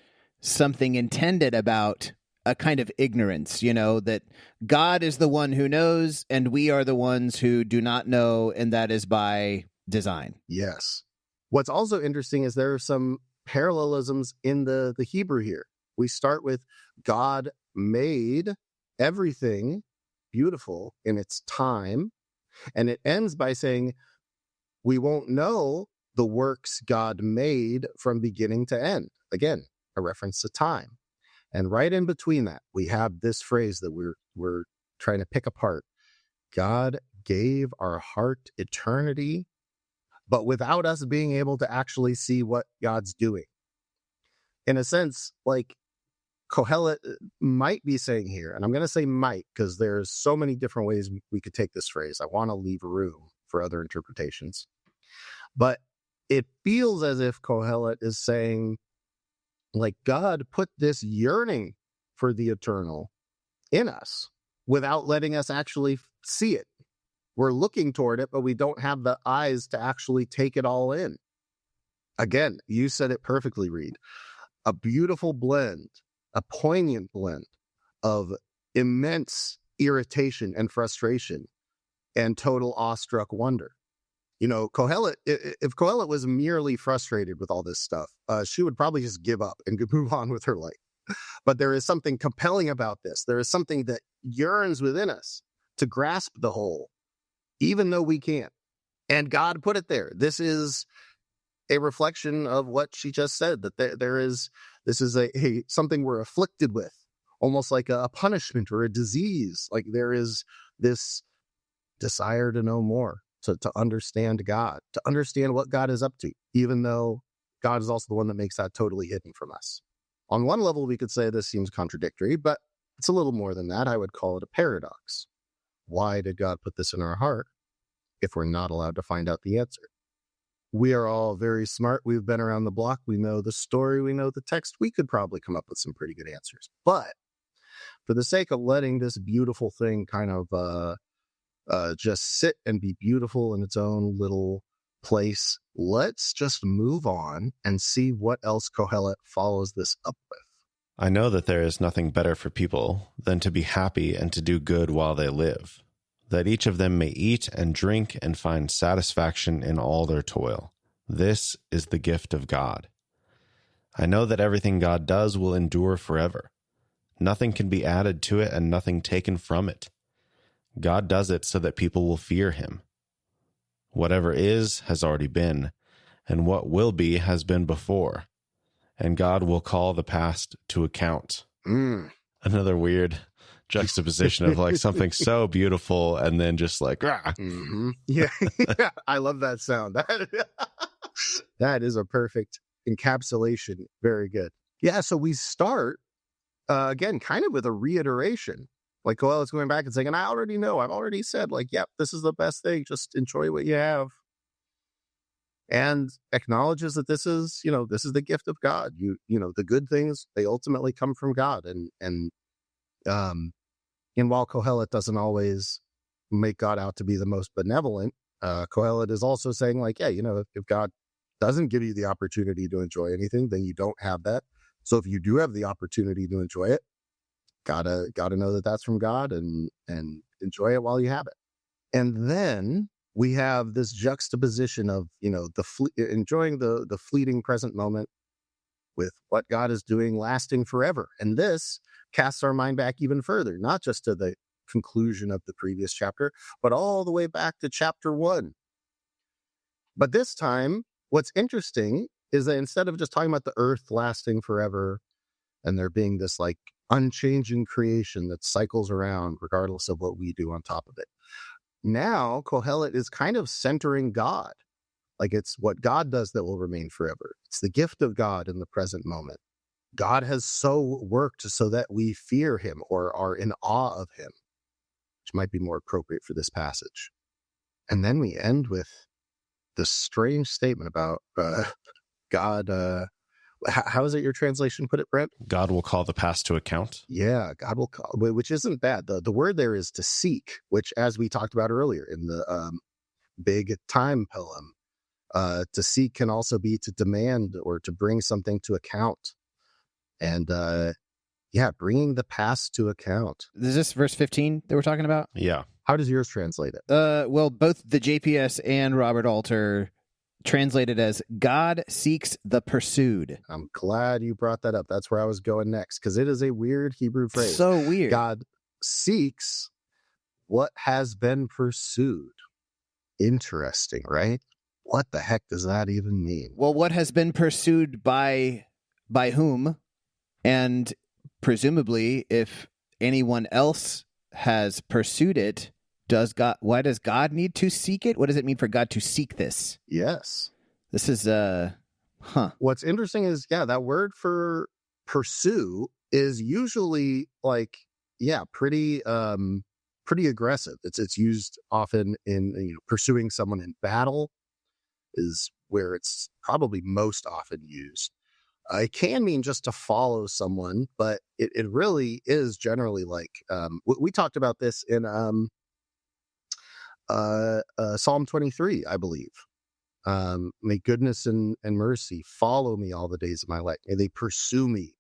something intended about a kind of ignorance, that God is the one who knows and we are the ones who do not know, and that is by design. Yes. What's also interesting is there are some parallelisms in the Hebrew here. We start with God made everything beautiful in its time, and it ends by saying we won't know the works God made from beginning to end. Again, a reference to time. And right in between that, we have this phrase that we're trying to pick apart. God gave our heart eternity, but without us being able to actually see what God's doing. In a sense, like Qohelet might be saying here, and I'm going to say might because there's so many different ways we could take this phrase. I want to leave room for other interpretations. But it feels as if Qohelet is saying, like, God put this yearning for the eternal in us without letting us actually see it. We're looking toward it, but we don't have the eyes to actually take it all in. Again, you said it perfectly, Reed. A beautiful blend, a poignant blend of immense irritation and frustration and total awestruck wonder. Qohelet, if Qohelet was merely frustrated with all this stuff, she would probably just give up and move on with her life. But there is something compelling about this. There is something that yearns within us to grasp the whole, even though we can't. And God put it there. This is a reflection of what she just said, that this is a something we're afflicted with, almost like a punishment or a disease. Like there is this desire to know more, to understand God, to understand what God is up to, even though God is also the one that makes that totally hidden from us. On one level, we could say this seems contradictory, but it's a little more than that. I would call it a paradox. Why did God put this in our heart if we're not allowed to find out the answer? We are all very smart. We've been around the block. We know the story. We know the text. We could probably come up with some pretty good answers. But for the sake of letting this beautiful thing kind of just sit and be beautiful in its own little place, let's just move on and see what else Qohelet follows this up with. I know that there is nothing better for people than to be happy and to do good while they live, that each of them may eat and drink and find satisfaction in all their toil. This is the gift of God. I know that everything God does will endure forever. Nothing can be added to it and nothing taken from it. God does it so that people will fear him. Whatever is has already been, and what will be has been before, and God will call the past to account. Another weird juxtaposition of like something so beautiful and then just like, Mm-hmm. Yeah. I love that sound. That is a perfect encapsulation. Very good. Yeah, so we start, again, kind of with a reiteration. Like Qohelet's going back and saying, and I already know, I've already said, like, yep, this is the best thing. Just enjoy what you have. And acknowledges that this is the gift of God. The good things, they ultimately come from God. And while Qohelet doesn't always make God out to be the most benevolent, Qohelet is also saying, like, yeah, if God doesn't give you the opportunity to enjoy anything, then you don't have that. So if you do have the opportunity to enjoy it, gotta know that that's from God and enjoy it while you have it. And then we have this juxtaposition of enjoying the fleeting present moment with what God is doing lasting forever. And this casts our mind back even further, not just to the conclusion of the previous chapter, but all the way back to chapter 1. But this time, what's interesting is that instead of just talking about the earth lasting forever and there being this like unchanging creation that cycles around regardless of what we do on top of it, now Qohelet is kind of centering God. Like it's what God does that will remain forever. It's the gift of God in the present moment. God has so worked so that we fear him or are in awe of him, which might be more appropriate for this passage. And then we end with this strange statement about God. How is it your translation put it, Brent? God will call the past to account. Yeah, God will call, which isn't bad. The word there is to seek, which, as we talked about earlier in the big time poem, to seek can also be to demand or to bring something to account. And bringing the past to account. Is this verse 15 that we're talking about? Yeah. How does yours translate it? Well, both the JPS and Robert Alter translated as God seeks the pursued. I'm glad you brought that up. That's where I was going next, because it is a weird Hebrew phrase. So weird. God seeks what has been pursued. Interesting, right? What the heck does that even mean? Well, what has been pursued by whom? And presumably, if anyone else has pursued it, why does God need to seek it? What does it mean for God to seek this? Yes. This is What's interesting is, that word for pursue is usually pretty aggressive. It's used often in pursuing someone in battle is where it's probably most often used. It can mean just to follow someone, but it really is generally we talked about this in Psalm 23, I believe. May goodness and mercy follow me all the days of my life. May they pursue me.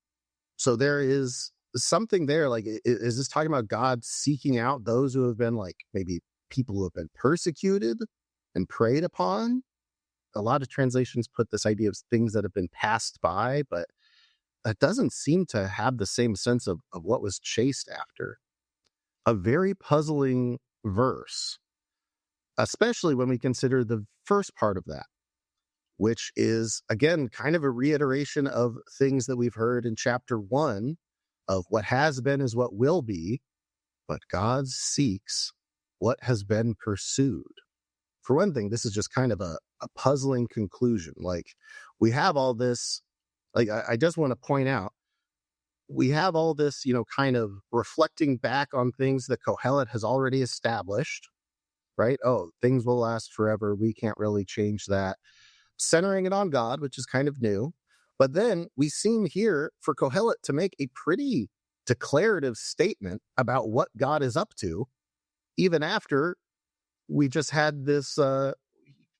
So there is something there. Is this talking about God seeking out those who have been maybe people who have been persecuted and preyed upon? A lot of translations put this idea of things that have been passed by, but it doesn't seem to have the same sense of what was chased after. A very puzzling verse, especially when we consider the first part of that, which is, again, kind of a reiteration of things that we've heard in chapter 1 of what has been is what will be, but God seeks what has been pursued. For one thing, this is just kind of a puzzling conclusion. We have all this, I just want to point out, we have all this, kind of reflecting back on things that Qohelet has already established, right? Oh, things will last forever. We can't really change that. Centering it on God, which is kind of new. But then we seem here for Qohelet to make a pretty declarative statement about what God is up to, even after we just had this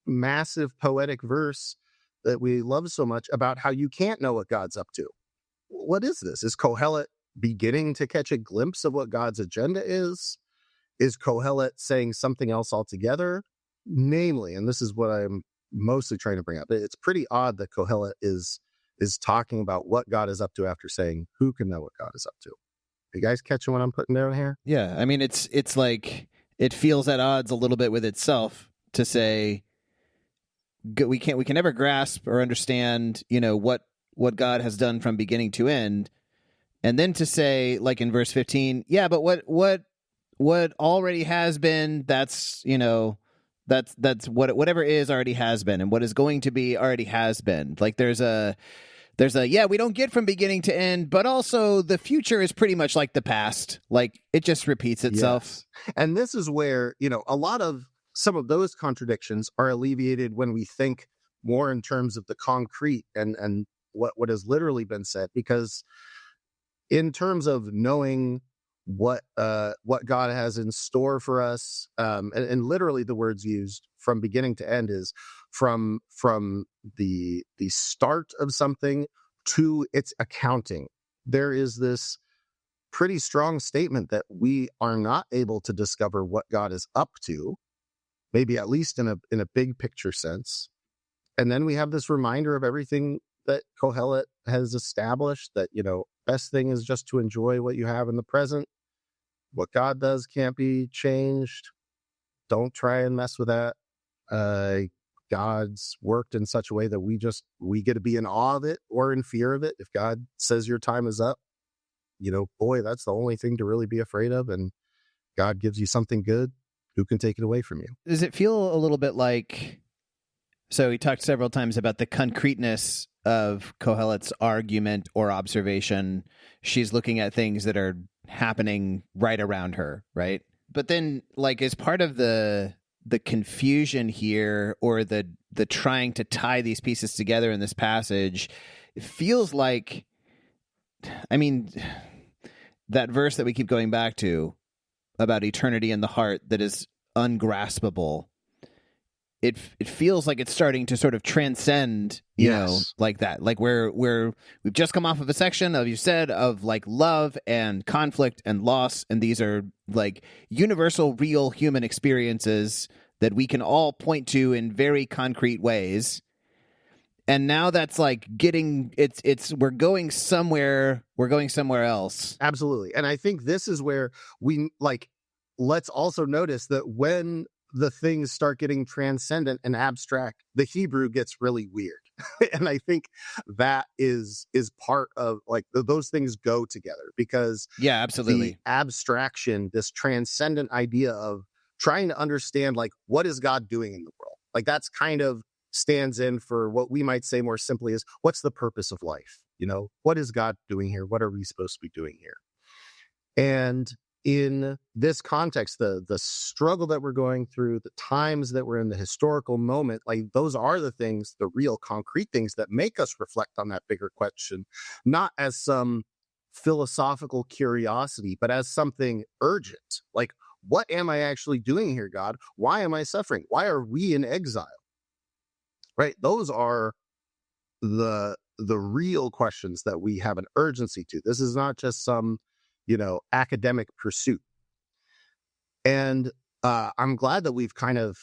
massive poetic verse that we love so much about how you can't know what God's up to. What is this? Is Qohelet beginning to catch a glimpse of what God's agenda is? Is Qohelet saying something else altogether? Namely, and this is what I'm mostly trying to bring up, it's pretty odd that Qohelet is talking about what God is up to after saying, who can know what God is up to? Are you guys catching what I'm putting down here? Yeah, I mean, it's like it feels at odds a little bit with itself to say we can never grasp or understand, what God has done from beginning to end, and then to say, like in verse 15, yeah, but what already has been, that's whatever is already has been, and what is going to be already has been. Like there's a we don't get from beginning to end, but also the future is pretty much like the past. Like it just repeats itself. Yes. And this is where, a lot of some of those contradictions are alleviated when we think more in terms of the concrete and what has literally been said, because in terms of knowing what God has in store for us, and literally the words used from beginning to end is from the start of something to its accounting. There is this pretty strong statement that we are not able to discover what God is up to, maybe at least in a big picture sense. And then we have this reminder of everything that Qohelet has established, that, best thing is just to enjoy what you have in the present. What God does can't be changed. Don't try and mess with that. God's worked in such a way that we get to be in awe of it or in fear of it. If God says your time is up, boy, that's the only thing to really be afraid of. And God gives you something good, who can take it away from you? Does it feel a little bit like, so he talked several times about the concreteness of Qohelet's argument or observation. She's looking at things that are happening right around her, right? But then, as part of the confusion here, or the the trying to tie these pieces together in this passage, it feels like, I mean, that verse that we keep going back to about eternity in the heart that is ungraspable, it feels like it's starting to sort of transcend, you know, like that. Like we've just come off of a section of, you said, of like love and conflict and loss, and these are like universal, real human experiences that we can all point to in very concrete ways. And now that's like we're going somewhere else. Absolutely. And I think this is where we like, let's also notice that when the things start getting transcendent and abstract, the Hebrew gets really weird. And I think that is part of like those things go together, because yeah, absolutely, the abstraction, this transcendent idea of trying to understand like what is God doing in the world, like that's kind of stands in for what we might say more simply is, what's the purpose of life? You know, what is God doing here? What are we supposed to be doing here? And in this context, the struggle that we're going through, the times that we're in, the historical moment, like those are the things, the real concrete things that make us reflect on that bigger question, not as some philosophical curiosity, but as something urgent. Like, what am I actually doing here, God? Why am I suffering? Why are we in exile? Right? Those are the real questions that we have an urgency to. This is not just some, you know, academic pursuit. And I'm glad that we've kind of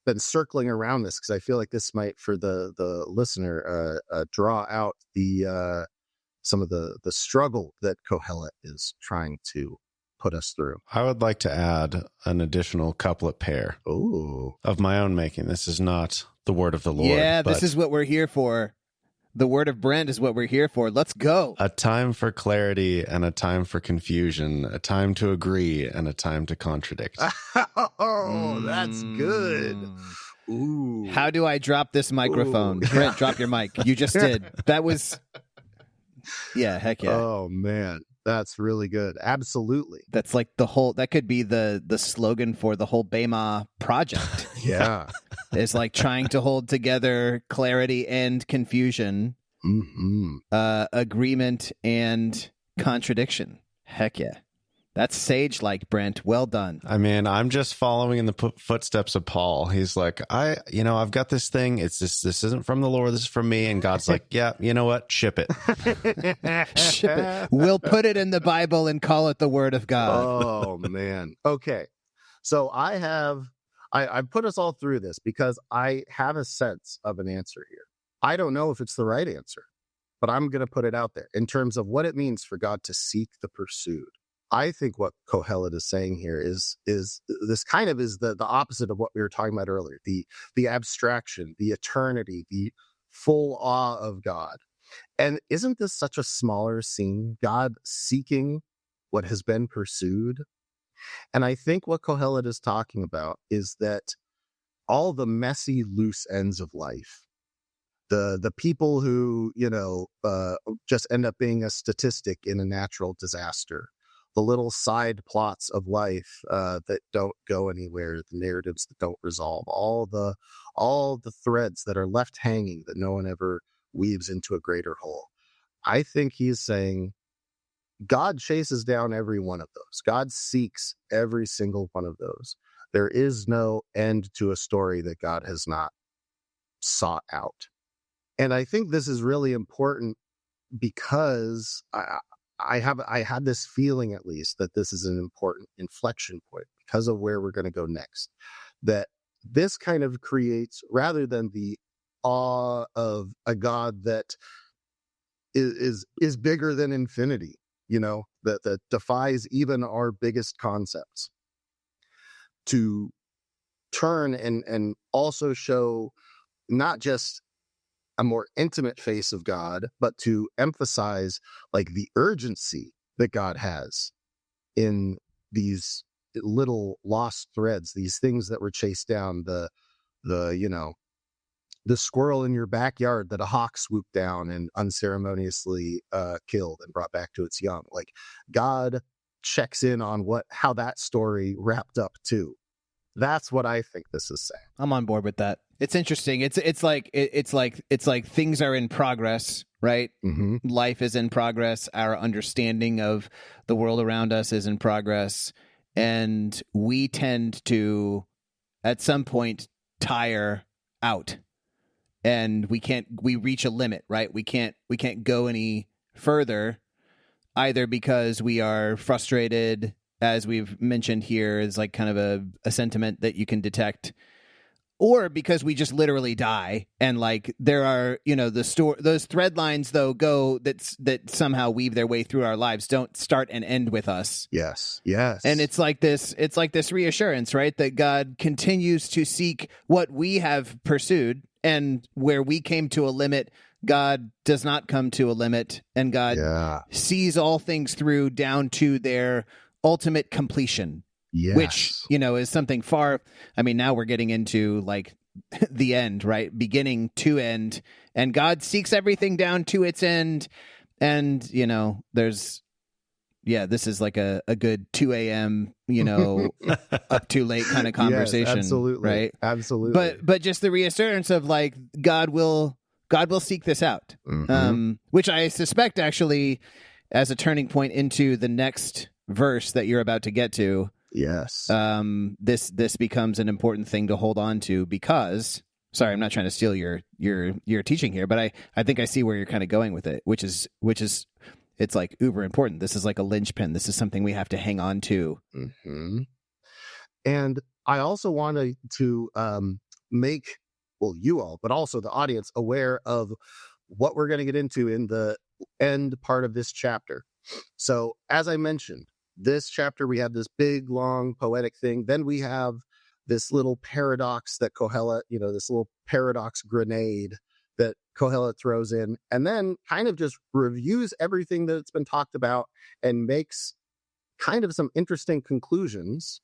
been circling around this, because I feel like this might, for the listener, draw out the some of the struggle that Qohelet is trying to put us through. I would like to add an additional couplet pair of my own making. This is not the word of the Lord. Yeah, this is what we're here for. The word of Brent is what we're here for. Let's go. A time for clarity and a time for confusion, a time to agree and a time to contradict. Oh, that's good. Ooh. How do I drop this microphone? Brent, drop your mic. You just did. That was... Yeah, heck yeah. Oh, man. That's really good. Absolutely. That's like that could be the slogan for the whole Bema project. Yeah. It's like trying to hold together clarity and confusion, agreement and contradiction. Heck yeah. That's sage-like, Brent. Well done. I mean, I'm just following in the footsteps of Paul. He's like, I've got this thing. It's this isn't from the Lord. This is from me. And God's like, yeah, you know what? Ship it. Ship it. We'll put it in the Bible and call it the Word of God. Oh, man. Okay. So I've put us all through this because I have a sense of an answer here. I don't know if it's the right answer, but I'm going to put it out there in terms of what it means for God to seek the pursued. I think what Qohelet is saying here is this kind of is the opposite of what we were talking about earlier, the abstraction, the eternity, the full awe of God. And isn't this such a smaller scene, God seeking what has been pursued? And I think what Qohelet is talking about is that all the messy loose ends of life, the people who, just end up being a statistic in a natural disaster, the little side plots of life that don't go anywhere, the narratives that don't resolve, all the threads that are left hanging that no one ever weaves into a greater whole. I think he's saying God chases down every one of those. God seeks every single one of those. There is no end to a story that God has not sought out. And I think this is really important because I had this feeling, at least, that this is an important inflection point because of where we're going to go next. That this kind of creates, rather than the awe of a God that is bigger than infinity, that defies even our biggest concepts, to turn and also show not just a more intimate face of God, but to emphasize like the urgency that God has in these little lost threads, these things that were chased down, the squirrel in your backyard that a hawk swooped down and unceremoniously killed and brought back to its young. Like, God checks in on how that story wrapped up too. That's what I think this is saying. I'm on board with that. It's interesting. It's like things are in progress, right? Mm-hmm. Life is in progress. Our understanding of the world around us is in progress, and we tend to, at some point, tire out, and we reach a limit, right? We can't go any further, either because we are frustrated, as we've mentioned here, is like kind of a sentiment that you can detect, or because we just literally die. And like there are, those thread lines though that somehow weave their way through our lives don't start and end with us. Yes. And it's like this reassurance, right? That God continues to seek what we have pursued, and where we came to a limit, God does not come to a limit, and God sees all things through down to their ultimate completion. Yes. Which, is something far. I mean, now we're getting into like the end, right? Beginning to end. And God seeks everything down to its end. And, this is like a good 2 a.m., up too late kind of conversation. Yes, absolutely. Right? Absolutely. But just the reassurance of like, God will seek this out. Mm-hmm. Which I suspect actually as a turning point into the next verse that you're about to get to. Yes. This becomes an important thing to hold on to, because, sorry, I'm not trying to steal your teaching here, but I think I see where you're kind of going with it, which is it's like uber important. This is like a linchpin. This is something we have to hang on to. Mm-hmm. And I also wanted to make, well, you all, but also the audience aware of what we're going to get into in the end part of this chapter. So as I mentioned, this chapter, we have this big, long poetic thing. Then we have this little paradox that Qohelet, this little paradox grenade that Qohelet throws in, and then kind of just reviews everything that's been talked about and makes kind of some interesting conclusions.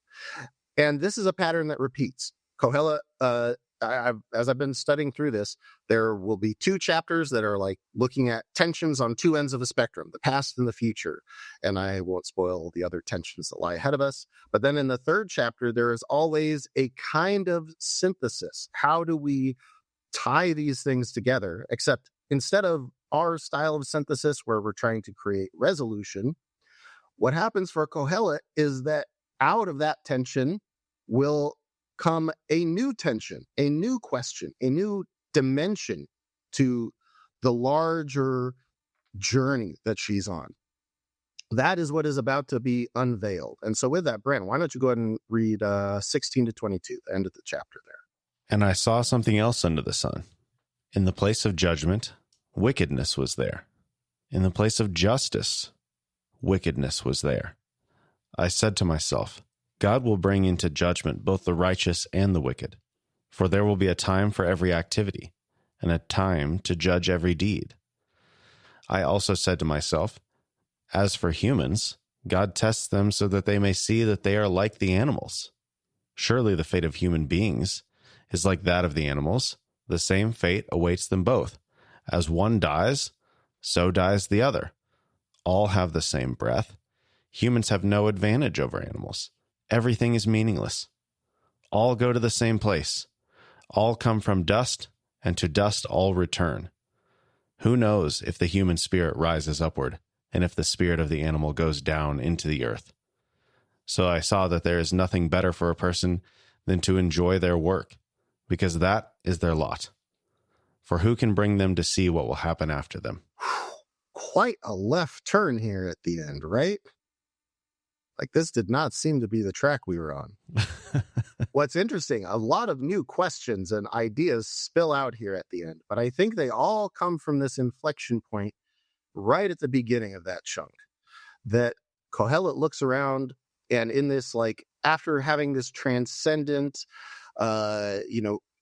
And this is a pattern that repeats. Qohelet, as I've been studying through this, there will be 2 chapters that are like looking at tensions on 2 ends of a spectrum, the past and the future. And I won't spoil the other tensions that lie ahead of us. But then in the 3rd chapter, there is always a kind of synthesis. How do we tie these things together? Except instead of our style of synthesis where we're trying to create resolution, what happens for Qohelet is that out of that tension will come a new tension, a new question, a new dimension to the larger journey that she's on. That is what is about to be unveiled. And so with that, Brent, why don't you go ahead and read 16 to 22, the end of the chapter there. And I saw something else under the sun. In the place of judgment, wickedness was there. In the place of justice, wickedness was there. I said to myself, God will bring into judgment both the righteous and the wicked, for there will be a time for every activity, and a time to judge every deed. I also said to myself, as for humans, God tests them so that they may see that they are like the animals. Surely the fate of human beings is like that of the animals. The same fate awaits them both. As one dies, so dies the other. All have the same breath. Humans have no advantage over animals. Everything is meaningless. All go to the same place. All come from dust, and to dust all return. Who knows if the human spirit rises upward, and if the spirit of the animal goes down into the earth? So I saw that there is nothing better for a person than to enjoy their work, because that is their lot. For who can bring them to see what will happen after them? Quite a left turn here at the end, right? Like, this did not seem to be the track we were on. What's interesting, a lot of new questions and ideas spill out here at the end, but I think they all come from this inflection point right at the beginning of that chunk. That Qohelet looks around, and in this, like, after having this transcendent,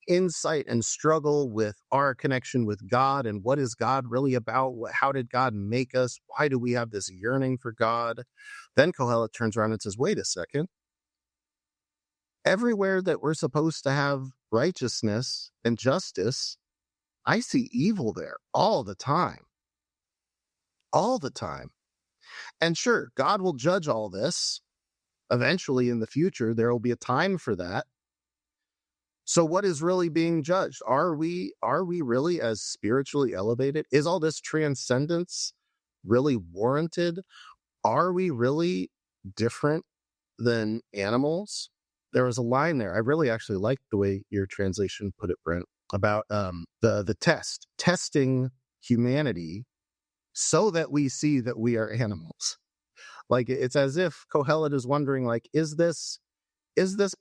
insight and struggle with our connection with God and what is God really about? How did God make us? Why do we have this yearning for God? Then Qohelet turns around and says, wait a second. Everywhere that we're supposed to have righteousness and justice, I see evil there all the time. All the time. And sure, God will judge all this. Eventually in the future, there will be a time for that. So what is really being judged? Are we really as spiritually elevated? Is all this transcendence really warranted? Are we really different than animals? There was a line there. I really actually liked the way your translation put it, Brent, about the testing humanity so that we see that we are animals. Like, it's as if Qohelet is wondering, like, is this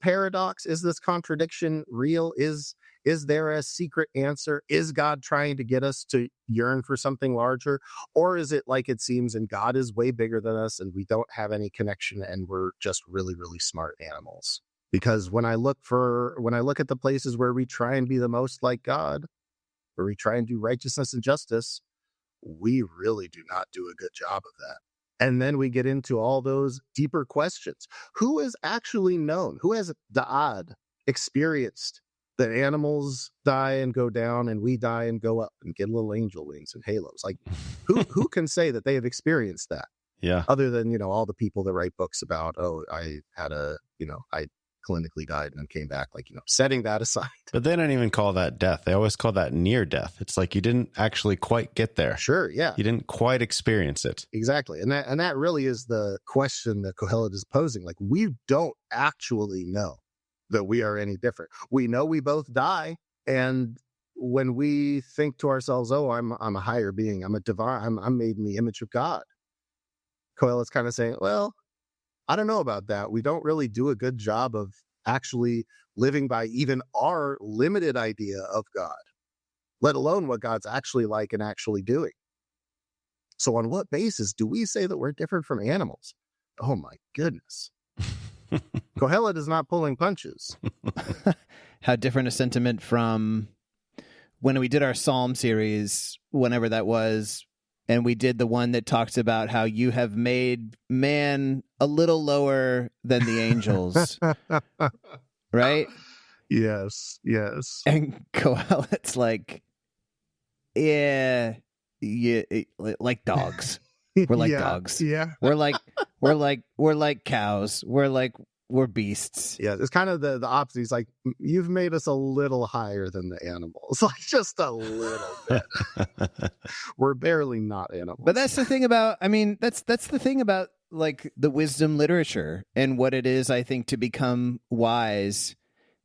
paradox? Is this contradiction real? Is there a secret answer? Is God trying to get us to yearn for something larger? Or is it like it seems and God is way bigger than us and we don't have any connection and we're just really, really smart animals? Because when I look at the places where we try and be the most like God, where we try and do righteousness and justice, we really do not do a good job of that. And then we get into all those deeper questions. Who has actually known? Who has da'ad, experienced that animals die and go down and we die and go up and get little angel wings and halos? Like, who can say that they have experienced that? Yeah. Other than, all the people that write books about, I had I clinically died and then came back, setting that aside. But they don't even call that death. They always call that near death. It's like you didn't actually quite get there. Sure, yeah. You didn't quite experience it. Exactly. And that really is the question that Qohelet is posing. Like, we don't actually know that we are any different. We know we both die. And when we think to ourselves, oh, I'm a higher being, I'm a divine, I'm made in the image of God, Qohelet's kind of saying, well, I don't know about that. We don't really do a good job of actually living by even our limited idea of God, let alone what God's actually like and actually doing. So on what basis do we say that we're different from animals? Oh my goodness. Qohelet is not pulling punches. How different a sentiment from when we did our Psalm series, whenever that was, and we did the one that talks about how you have made man a little lower than the angels, right? Yes. And Qohelet's like, yeah, like dogs. We're like dogs. Yeah. We're like cows. We're beasts. Yeah, it's kind of the opposite. He's like, you've made us a little higher than the animals, like just a little bit. We're barely not animals. But that's the thing about, that's the thing about like the wisdom literature and what it is, I think, to become wise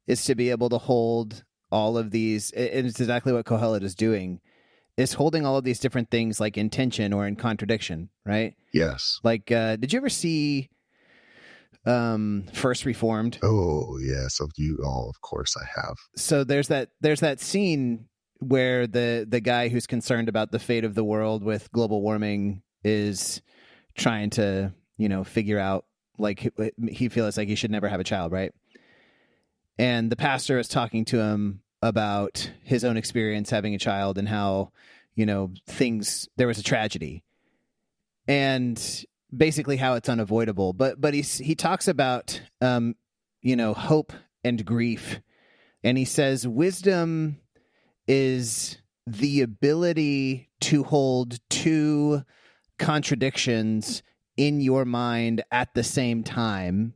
is to be able to hold all of these. And it's exactly what Qohelet is doing, is holding all of these different things like in tension or in contradiction, right? Yes. Like, did you ever see First Reformed? Oh yes, of course I have. So there's that scene where the guy who's concerned about the fate of the world with global warming is trying to figure out, like, he feels like he should never have a child, right? And the pastor is talking to him about his own experience having a child and how there was a tragedy and basically how it's unavoidable, but he talks about hope and grief, and he says wisdom is the ability to hold two contradictions in your mind at the same time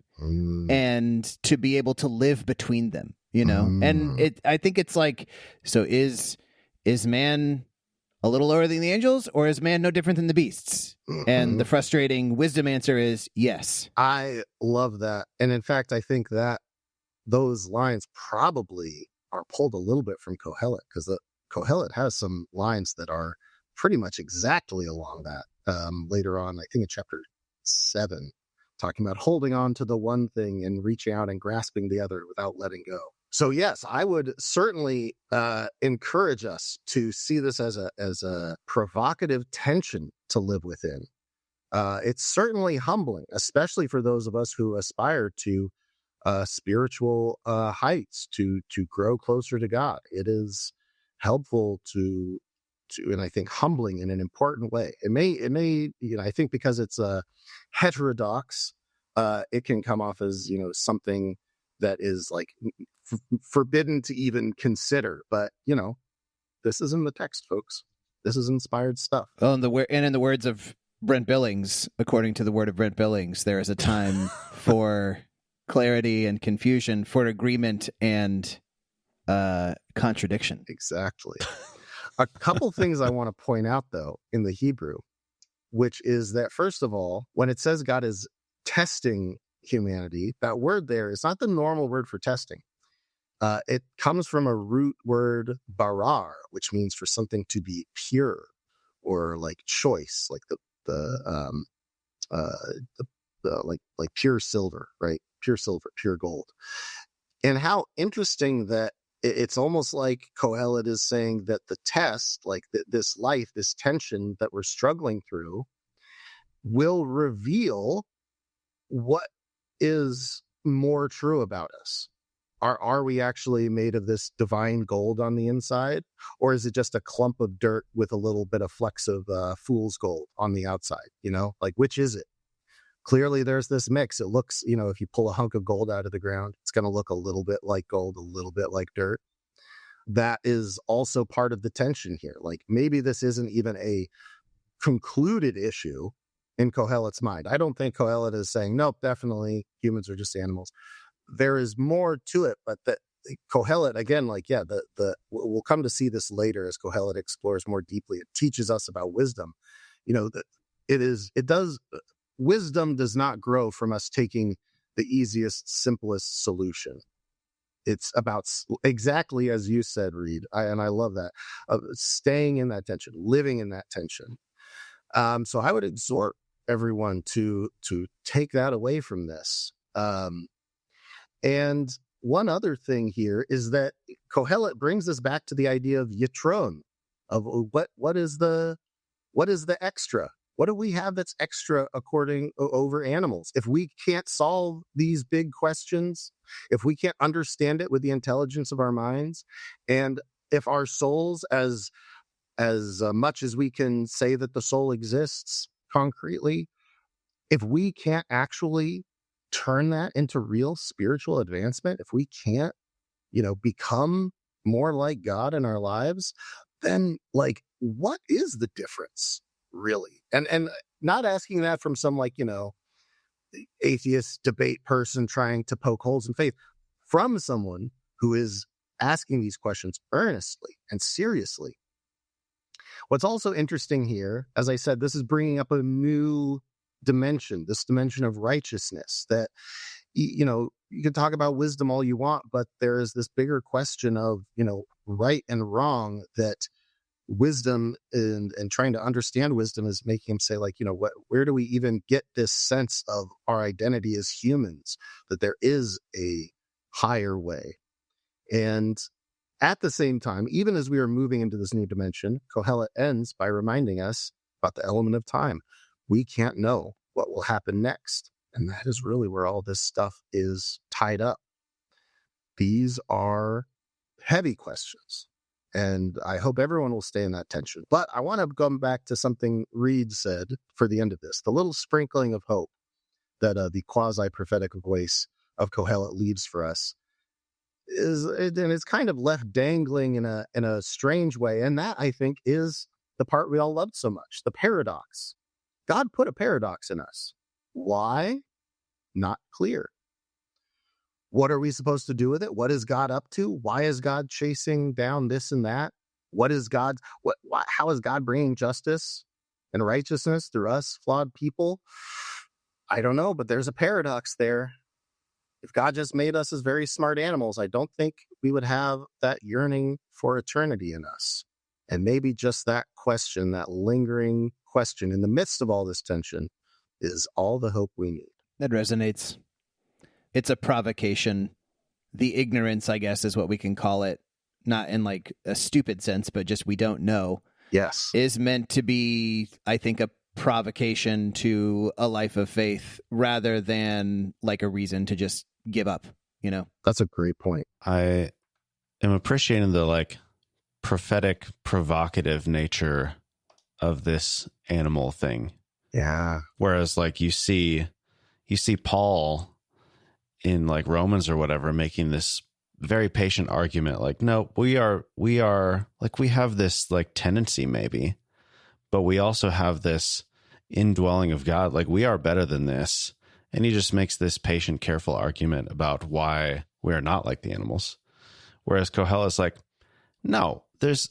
and to be able to live between them, and I think it's like, so is man a little lower than the angels, or is man no different than the beasts? And the frustrating wisdom answer is yes. I love that. And in fact, I think that those lines probably are pulled a little bit from Qohelet, because Qohelet has some lines that are pretty much exactly along that. Later on, I think in chapter 7, talking about holding on to the one thing and reaching out and grasping the other without letting go. So yes, I would certainly encourage us to see this as a provocative tension to live within. It's certainly humbling, especially for those of us who aspire to spiritual heights, to grow closer to God. It is helpful to, and I think humbling in an important way. It may, I think because it's heterodox, it can come off as something that is like forbidden to even consider. But this is in the text, folks. This is inspired stuff. Oh, and in the words of Brent Billings, according to the word of Brent Billings, there is a time for clarity and confusion, for agreement and contradiction. Exactly. A couple things I want to point out, though, in the Hebrew, which is that, first of all, when it says God is testing humanity, that word there is not the normal word for testing. It comes from a root word barar, which means for something to be pure or like choice, like like pure silver, right? Pure silver, pure gold. And how interesting that it's almost like Qohelet is saying that the test, like this life, this tension that we're struggling through, will reveal what is more true about us. Are we actually made of this divine gold on the inside, or is it just a clump of dirt with a little bit of flecks of fool's gold on the outside? Like, which is it? Clearly, there's this mix. It looks, if you pull a hunk of gold out of the ground, it's going to look a little bit like gold, a little bit like dirt. That is also part of the tension here. Like, maybe this isn't even a concluded issue in Qohelet's mind. I don't think Qohelet is saying, nope, definitely humans are just animals. There is more to it, but that Qohelet, again, we'll come to see this later as Qohelet explores more deeply. It teaches us about wisdom. Wisdom does not grow from us taking the easiest, simplest solution. It's about, exactly as you said, Reed, and I love that, staying in that tension, living in that tension. So I would exhort everyone to take that away from this. And one other thing here is that Qohelet brings us back to the idea of yitron, of what is the extra? What do we have that's extra over animals? If we can't solve these big questions, if we can't understand it with the intelligence of our minds, and if our souls, as much as we can say that the soul exists concretely, if we can't actually turn that into real spiritual advancement, if we can't, become more like God in our lives, then what is the difference really? And not asking that from some atheist debate person trying to poke holes in faith, from someone who is asking these questions earnestly and seriously. What's also interesting here, as I said, this is bringing up a new dimension, this dimension of righteousness that, you can talk about wisdom all you want, but there is this bigger question of, right and wrong, that wisdom and trying to understand wisdom is making him say, where do we even get this sense of our identity as humans, that there is a higher way? And at the same time, even as we are moving into this new dimension, Qohelet ends by reminding us about the element of time. We can't know what will happen next. And that is really where all this stuff is tied up. These are heavy questions. And I hope everyone will stay in that tension. But I want to come back to something Reed said for the end of this, the little sprinkling of hope that the quasi-prophetic voice of Qohelet leaves for us. And it's kind of left dangling in a strange way. And that, I think, is the part we all loved so much, the paradox. God put a paradox in us. Why? Not clear. What are we supposed to do with it? What is God up to? Why is God chasing down this and that? How is God bringing justice and righteousness through us flawed people? I don't know, but there's a paradox there. If God just made us as very smart animals, I don't think we would have that yearning for eternity in us. And maybe just that question, that lingering question in the midst of all this tension, is all the hope we need. That resonates. It's a provocation. The ignorance, I guess, is what we can call it. Not in a stupid sense, but just we don't know. Yes. Is meant to be, I think, a provocation to a life of faith rather than a reason to just give up, That's a great point. I am appreciating the prophetic, provocative nature of this animal thing. Yeah. Whereas you see Paul in Romans or whatever making this very patient argument, no, we have this tendency maybe, but we also have this indwelling of God. We are better than this. And he just makes this patient, careful argument about why we are not like the animals. Whereas Qohelet's like, no, there's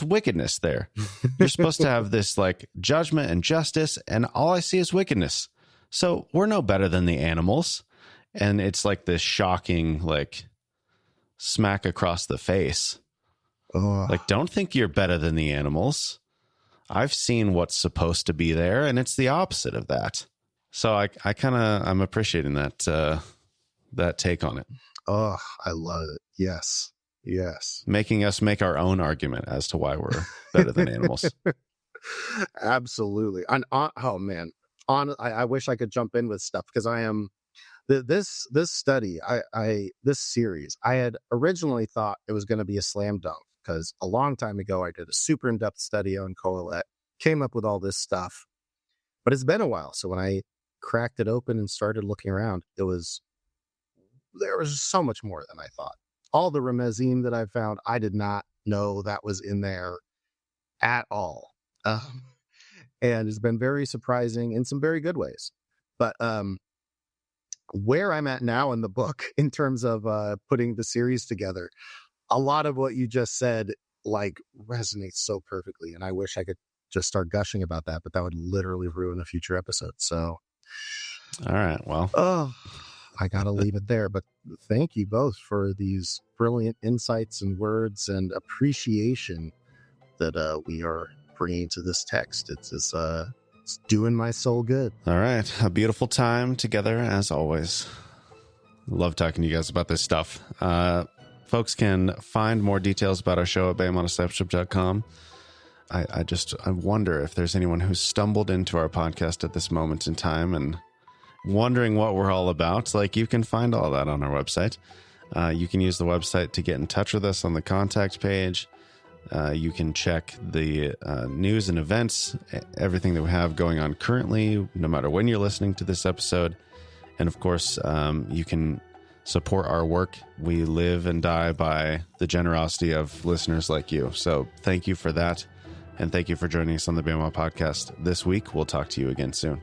wickedness there. You're supposed to have this like judgment and justice, and all I see is wickedness. So we're no better than the animals. And it's like this shocking, like, smack across the face. Like, don't think you're better than the animals. I've seen what's supposed to be there, and it's the opposite of that. So I'm appreciating that take on it. Oh, I love it. Yes. Making us make our own argument as to why we're better than animals. Absolutely. Oh man. I wish I could jump in with stuff because I am this study, this series, I had originally thought it was going to be a slam dunk because a long time ago I did a super in-depth study on Qohelet, came up with all this stuff, but it's been a while. So when I cracked it open and started looking around, there was so much more than I thought. All the remezim that I found, I did not know that was in there at all. And it's been very surprising in some very good ways. But where I'm at now in the book, in terms of putting the series together, a lot of what you just said, like, resonates so perfectly. And I wish I could just start gushing about that, but that would literally ruin a future episode. So, all right, well. I got to leave it there. But thank you both for these brilliant insights and words and appreciation that we are bringing to this text. It's doing my soul good. All right. A beautiful time together, as always. Love talking to you guys about this stuff. Folks can find more details about our show at BehemothDiscipleship.com. I wonder if there's anyone who's stumbled into our podcast at this moment in time and wondering what we're all about. Like, you can find all that on our website. You can use the website to get in touch with us on the contact page. You can check the news and events, everything that we have going on currently, no matter when you're listening to this episode. And of course, you can support our work. We live and die by the generosity of listeners like you. So thank you for that. And thank you for joining us on the BMO podcast this week. We'll talk to you again soon.